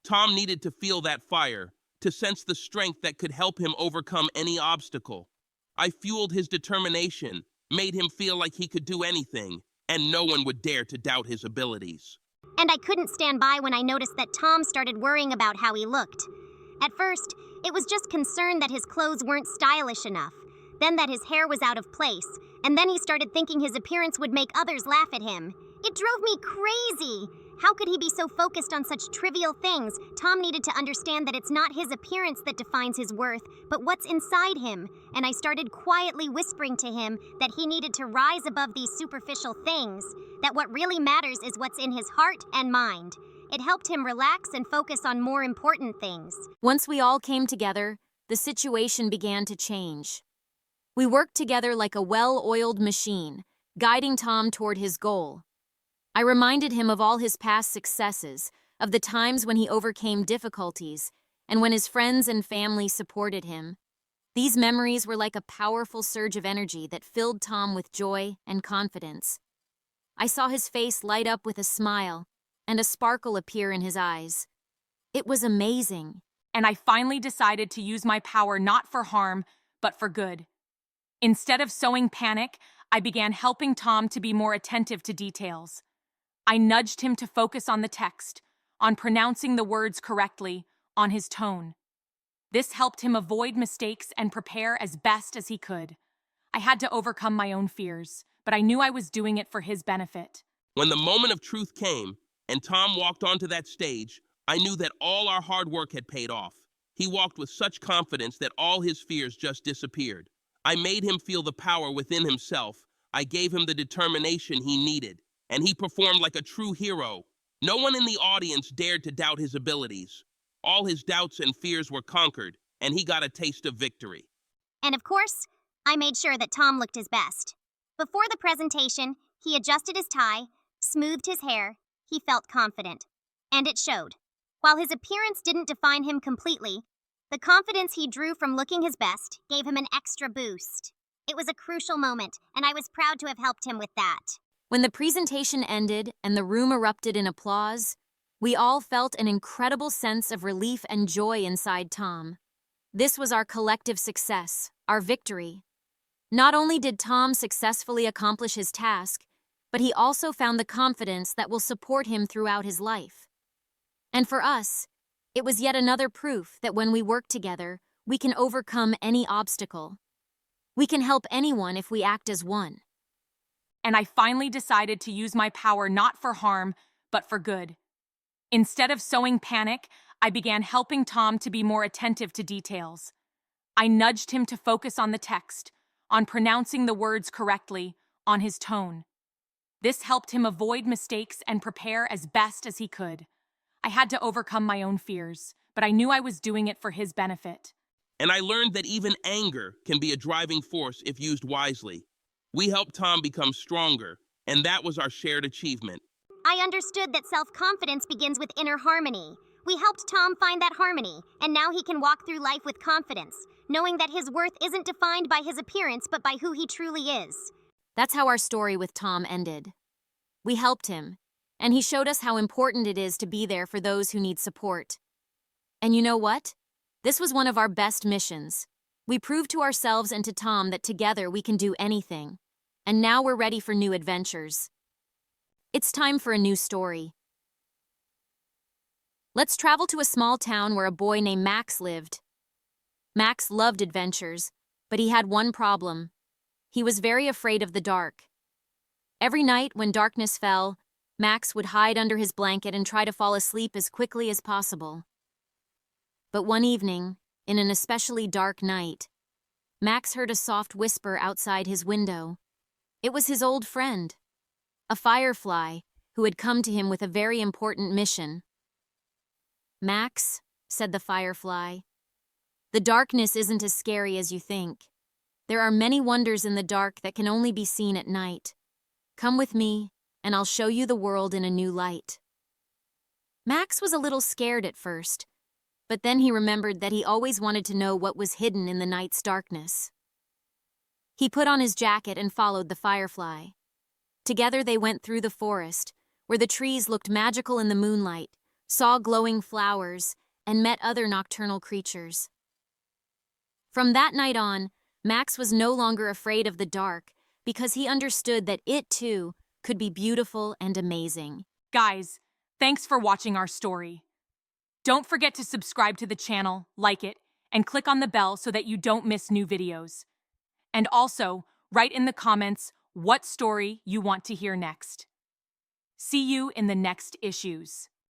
Tom needed to feel that fire, to sense the strength that could help him overcome any obstacle. I fueled his determination, made him feel like he could do anything, and no one would dare to doubt his abilities. And I couldn't stand by when I noticed that Tom started worrying about how he looked. At first, it was just concern that his clothes weren't stylish enough, then that his hair was out of place, and then he started thinking his appearance would make others laugh at him. It drove me crazy! How could he be so focused on such trivial things? Tom needed to understand that it's not his appearance that defines his worth, but what's inside him. And I started quietly whispering to him that he needed to rise above these superficial things, that what really matters is what's in his heart and mind. It helped him relax and focus on more important things. Once we all came together, the situation began to change. We worked together like a well-oiled machine, guiding Tom toward his goal. I reminded him of all his past successes, of the times when he overcame difficulties, and when his friends and family supported him. These memories were like a powerful surge of energy that filled Tom with joy and confidence. I saw his face light up with a smile, and a sparkle appear in his eyes. It was amazing. And I finally decided to use my power not for harm, but for good. Instead of sowing panic, I began helping Tom to be more attentive to details. I nudged him to focus on the text, on pronouncing the words correctly, on his tone. This helped him avoid mistakes and prepare as best as he could. I had to overcome my own fears, but I knew I was doing it for his benefit. When the moment of truth came and Tom walked onto that stage, I knew that all our hard work had paid off. He walked with such confidence that all his fears just disappeared. I made him feel the power within himself. I gave him the determination he needed, and he performed like a true hero. No one in the audience dared to doubt his abilities. All his doubts and fears were conquered, and he got a taste of victory. And of course, I made sure that Tom looked his best. Before the presentation, he adjusted his tie, smoothed his hair. He felt confident, and it showed. While his appearance didn't define him completely, the confidence he drew from looking his best gave him an extra boost. It was a crucial moment, and I was proud to have helped him with that. When the presentation ended and the room erupted in applause, we all felt an incredible sense of relief and joy inside Tom. This was our collective success, our victory. Not only did Tom successfully accomplish his task, but he also found the confidence that will support him throughout his life. And for us, it was yet another proof that when we work together, we can overcome any obstacle. We can help anyone if we act as one. And I finally decided to use my power not for harm, but for good. Instead of sowing panic, I began helping Tom to be more attentive to details. I nudged him to focus on the text, on pronouncing the words correctly, on his tone. This helped him avoid mistakes and prepare as best as he could. I had to overcome my own fears, but I knew I was doing it for his benefit. And I learned that even anger can be a driving force if used wisely. We helped Tom become stronger, and that was our shared achievement. I understood that self-confidence begins with inner harmony. We helped Tom find that harmony, and now he can walk through life with confidence, knowing that his worth isn't defined by his appearance but by who he truly is. That's how our story with Tom ended. We helped him, and he showed us how important it is to be there for those who need support. And you know what? This was one of our best missions. We proved to ourselves and to Tom that together we can do anything. And now we're ready for new adventures. It's time for a new story. Let's travel to a small town where a boy named Max lived. Max loved adventures, but he had one problem. He was very afraid of the dark. Every night when darkness fell, Max would hide under his blanket and try to fall asleep as quickly as possible. But one evening, in an especially dark night, Max heard a soft whisper outside his window. It was his old friend, a firefly, who had come to him with a very important mission. "Max," said the firefly, "the darkness isn't as scary as you think. There are many wonders in the dark that can only be seen at night. Come with me, and I'll show you the world in a new light." Max was a little scared at first, but then he remembered that he always wanted to know what was hidden in the night's darkness. He put on his jacket and followed the firefly. Together they went through the forest, where the trees looked magical in the moonlight, saw glowing flowers, and met other nocturnal creatures. From that night on, Max was no longer afraid of the dark because he understood that it, too, could be beautiful and amazing. Guys, thanks for watching our story. Don't forget to subscribe to the channel, like it, and click on the bell so that you don't miss new videos. And also, write in the comments what story you want to hear next. See you in the next issues.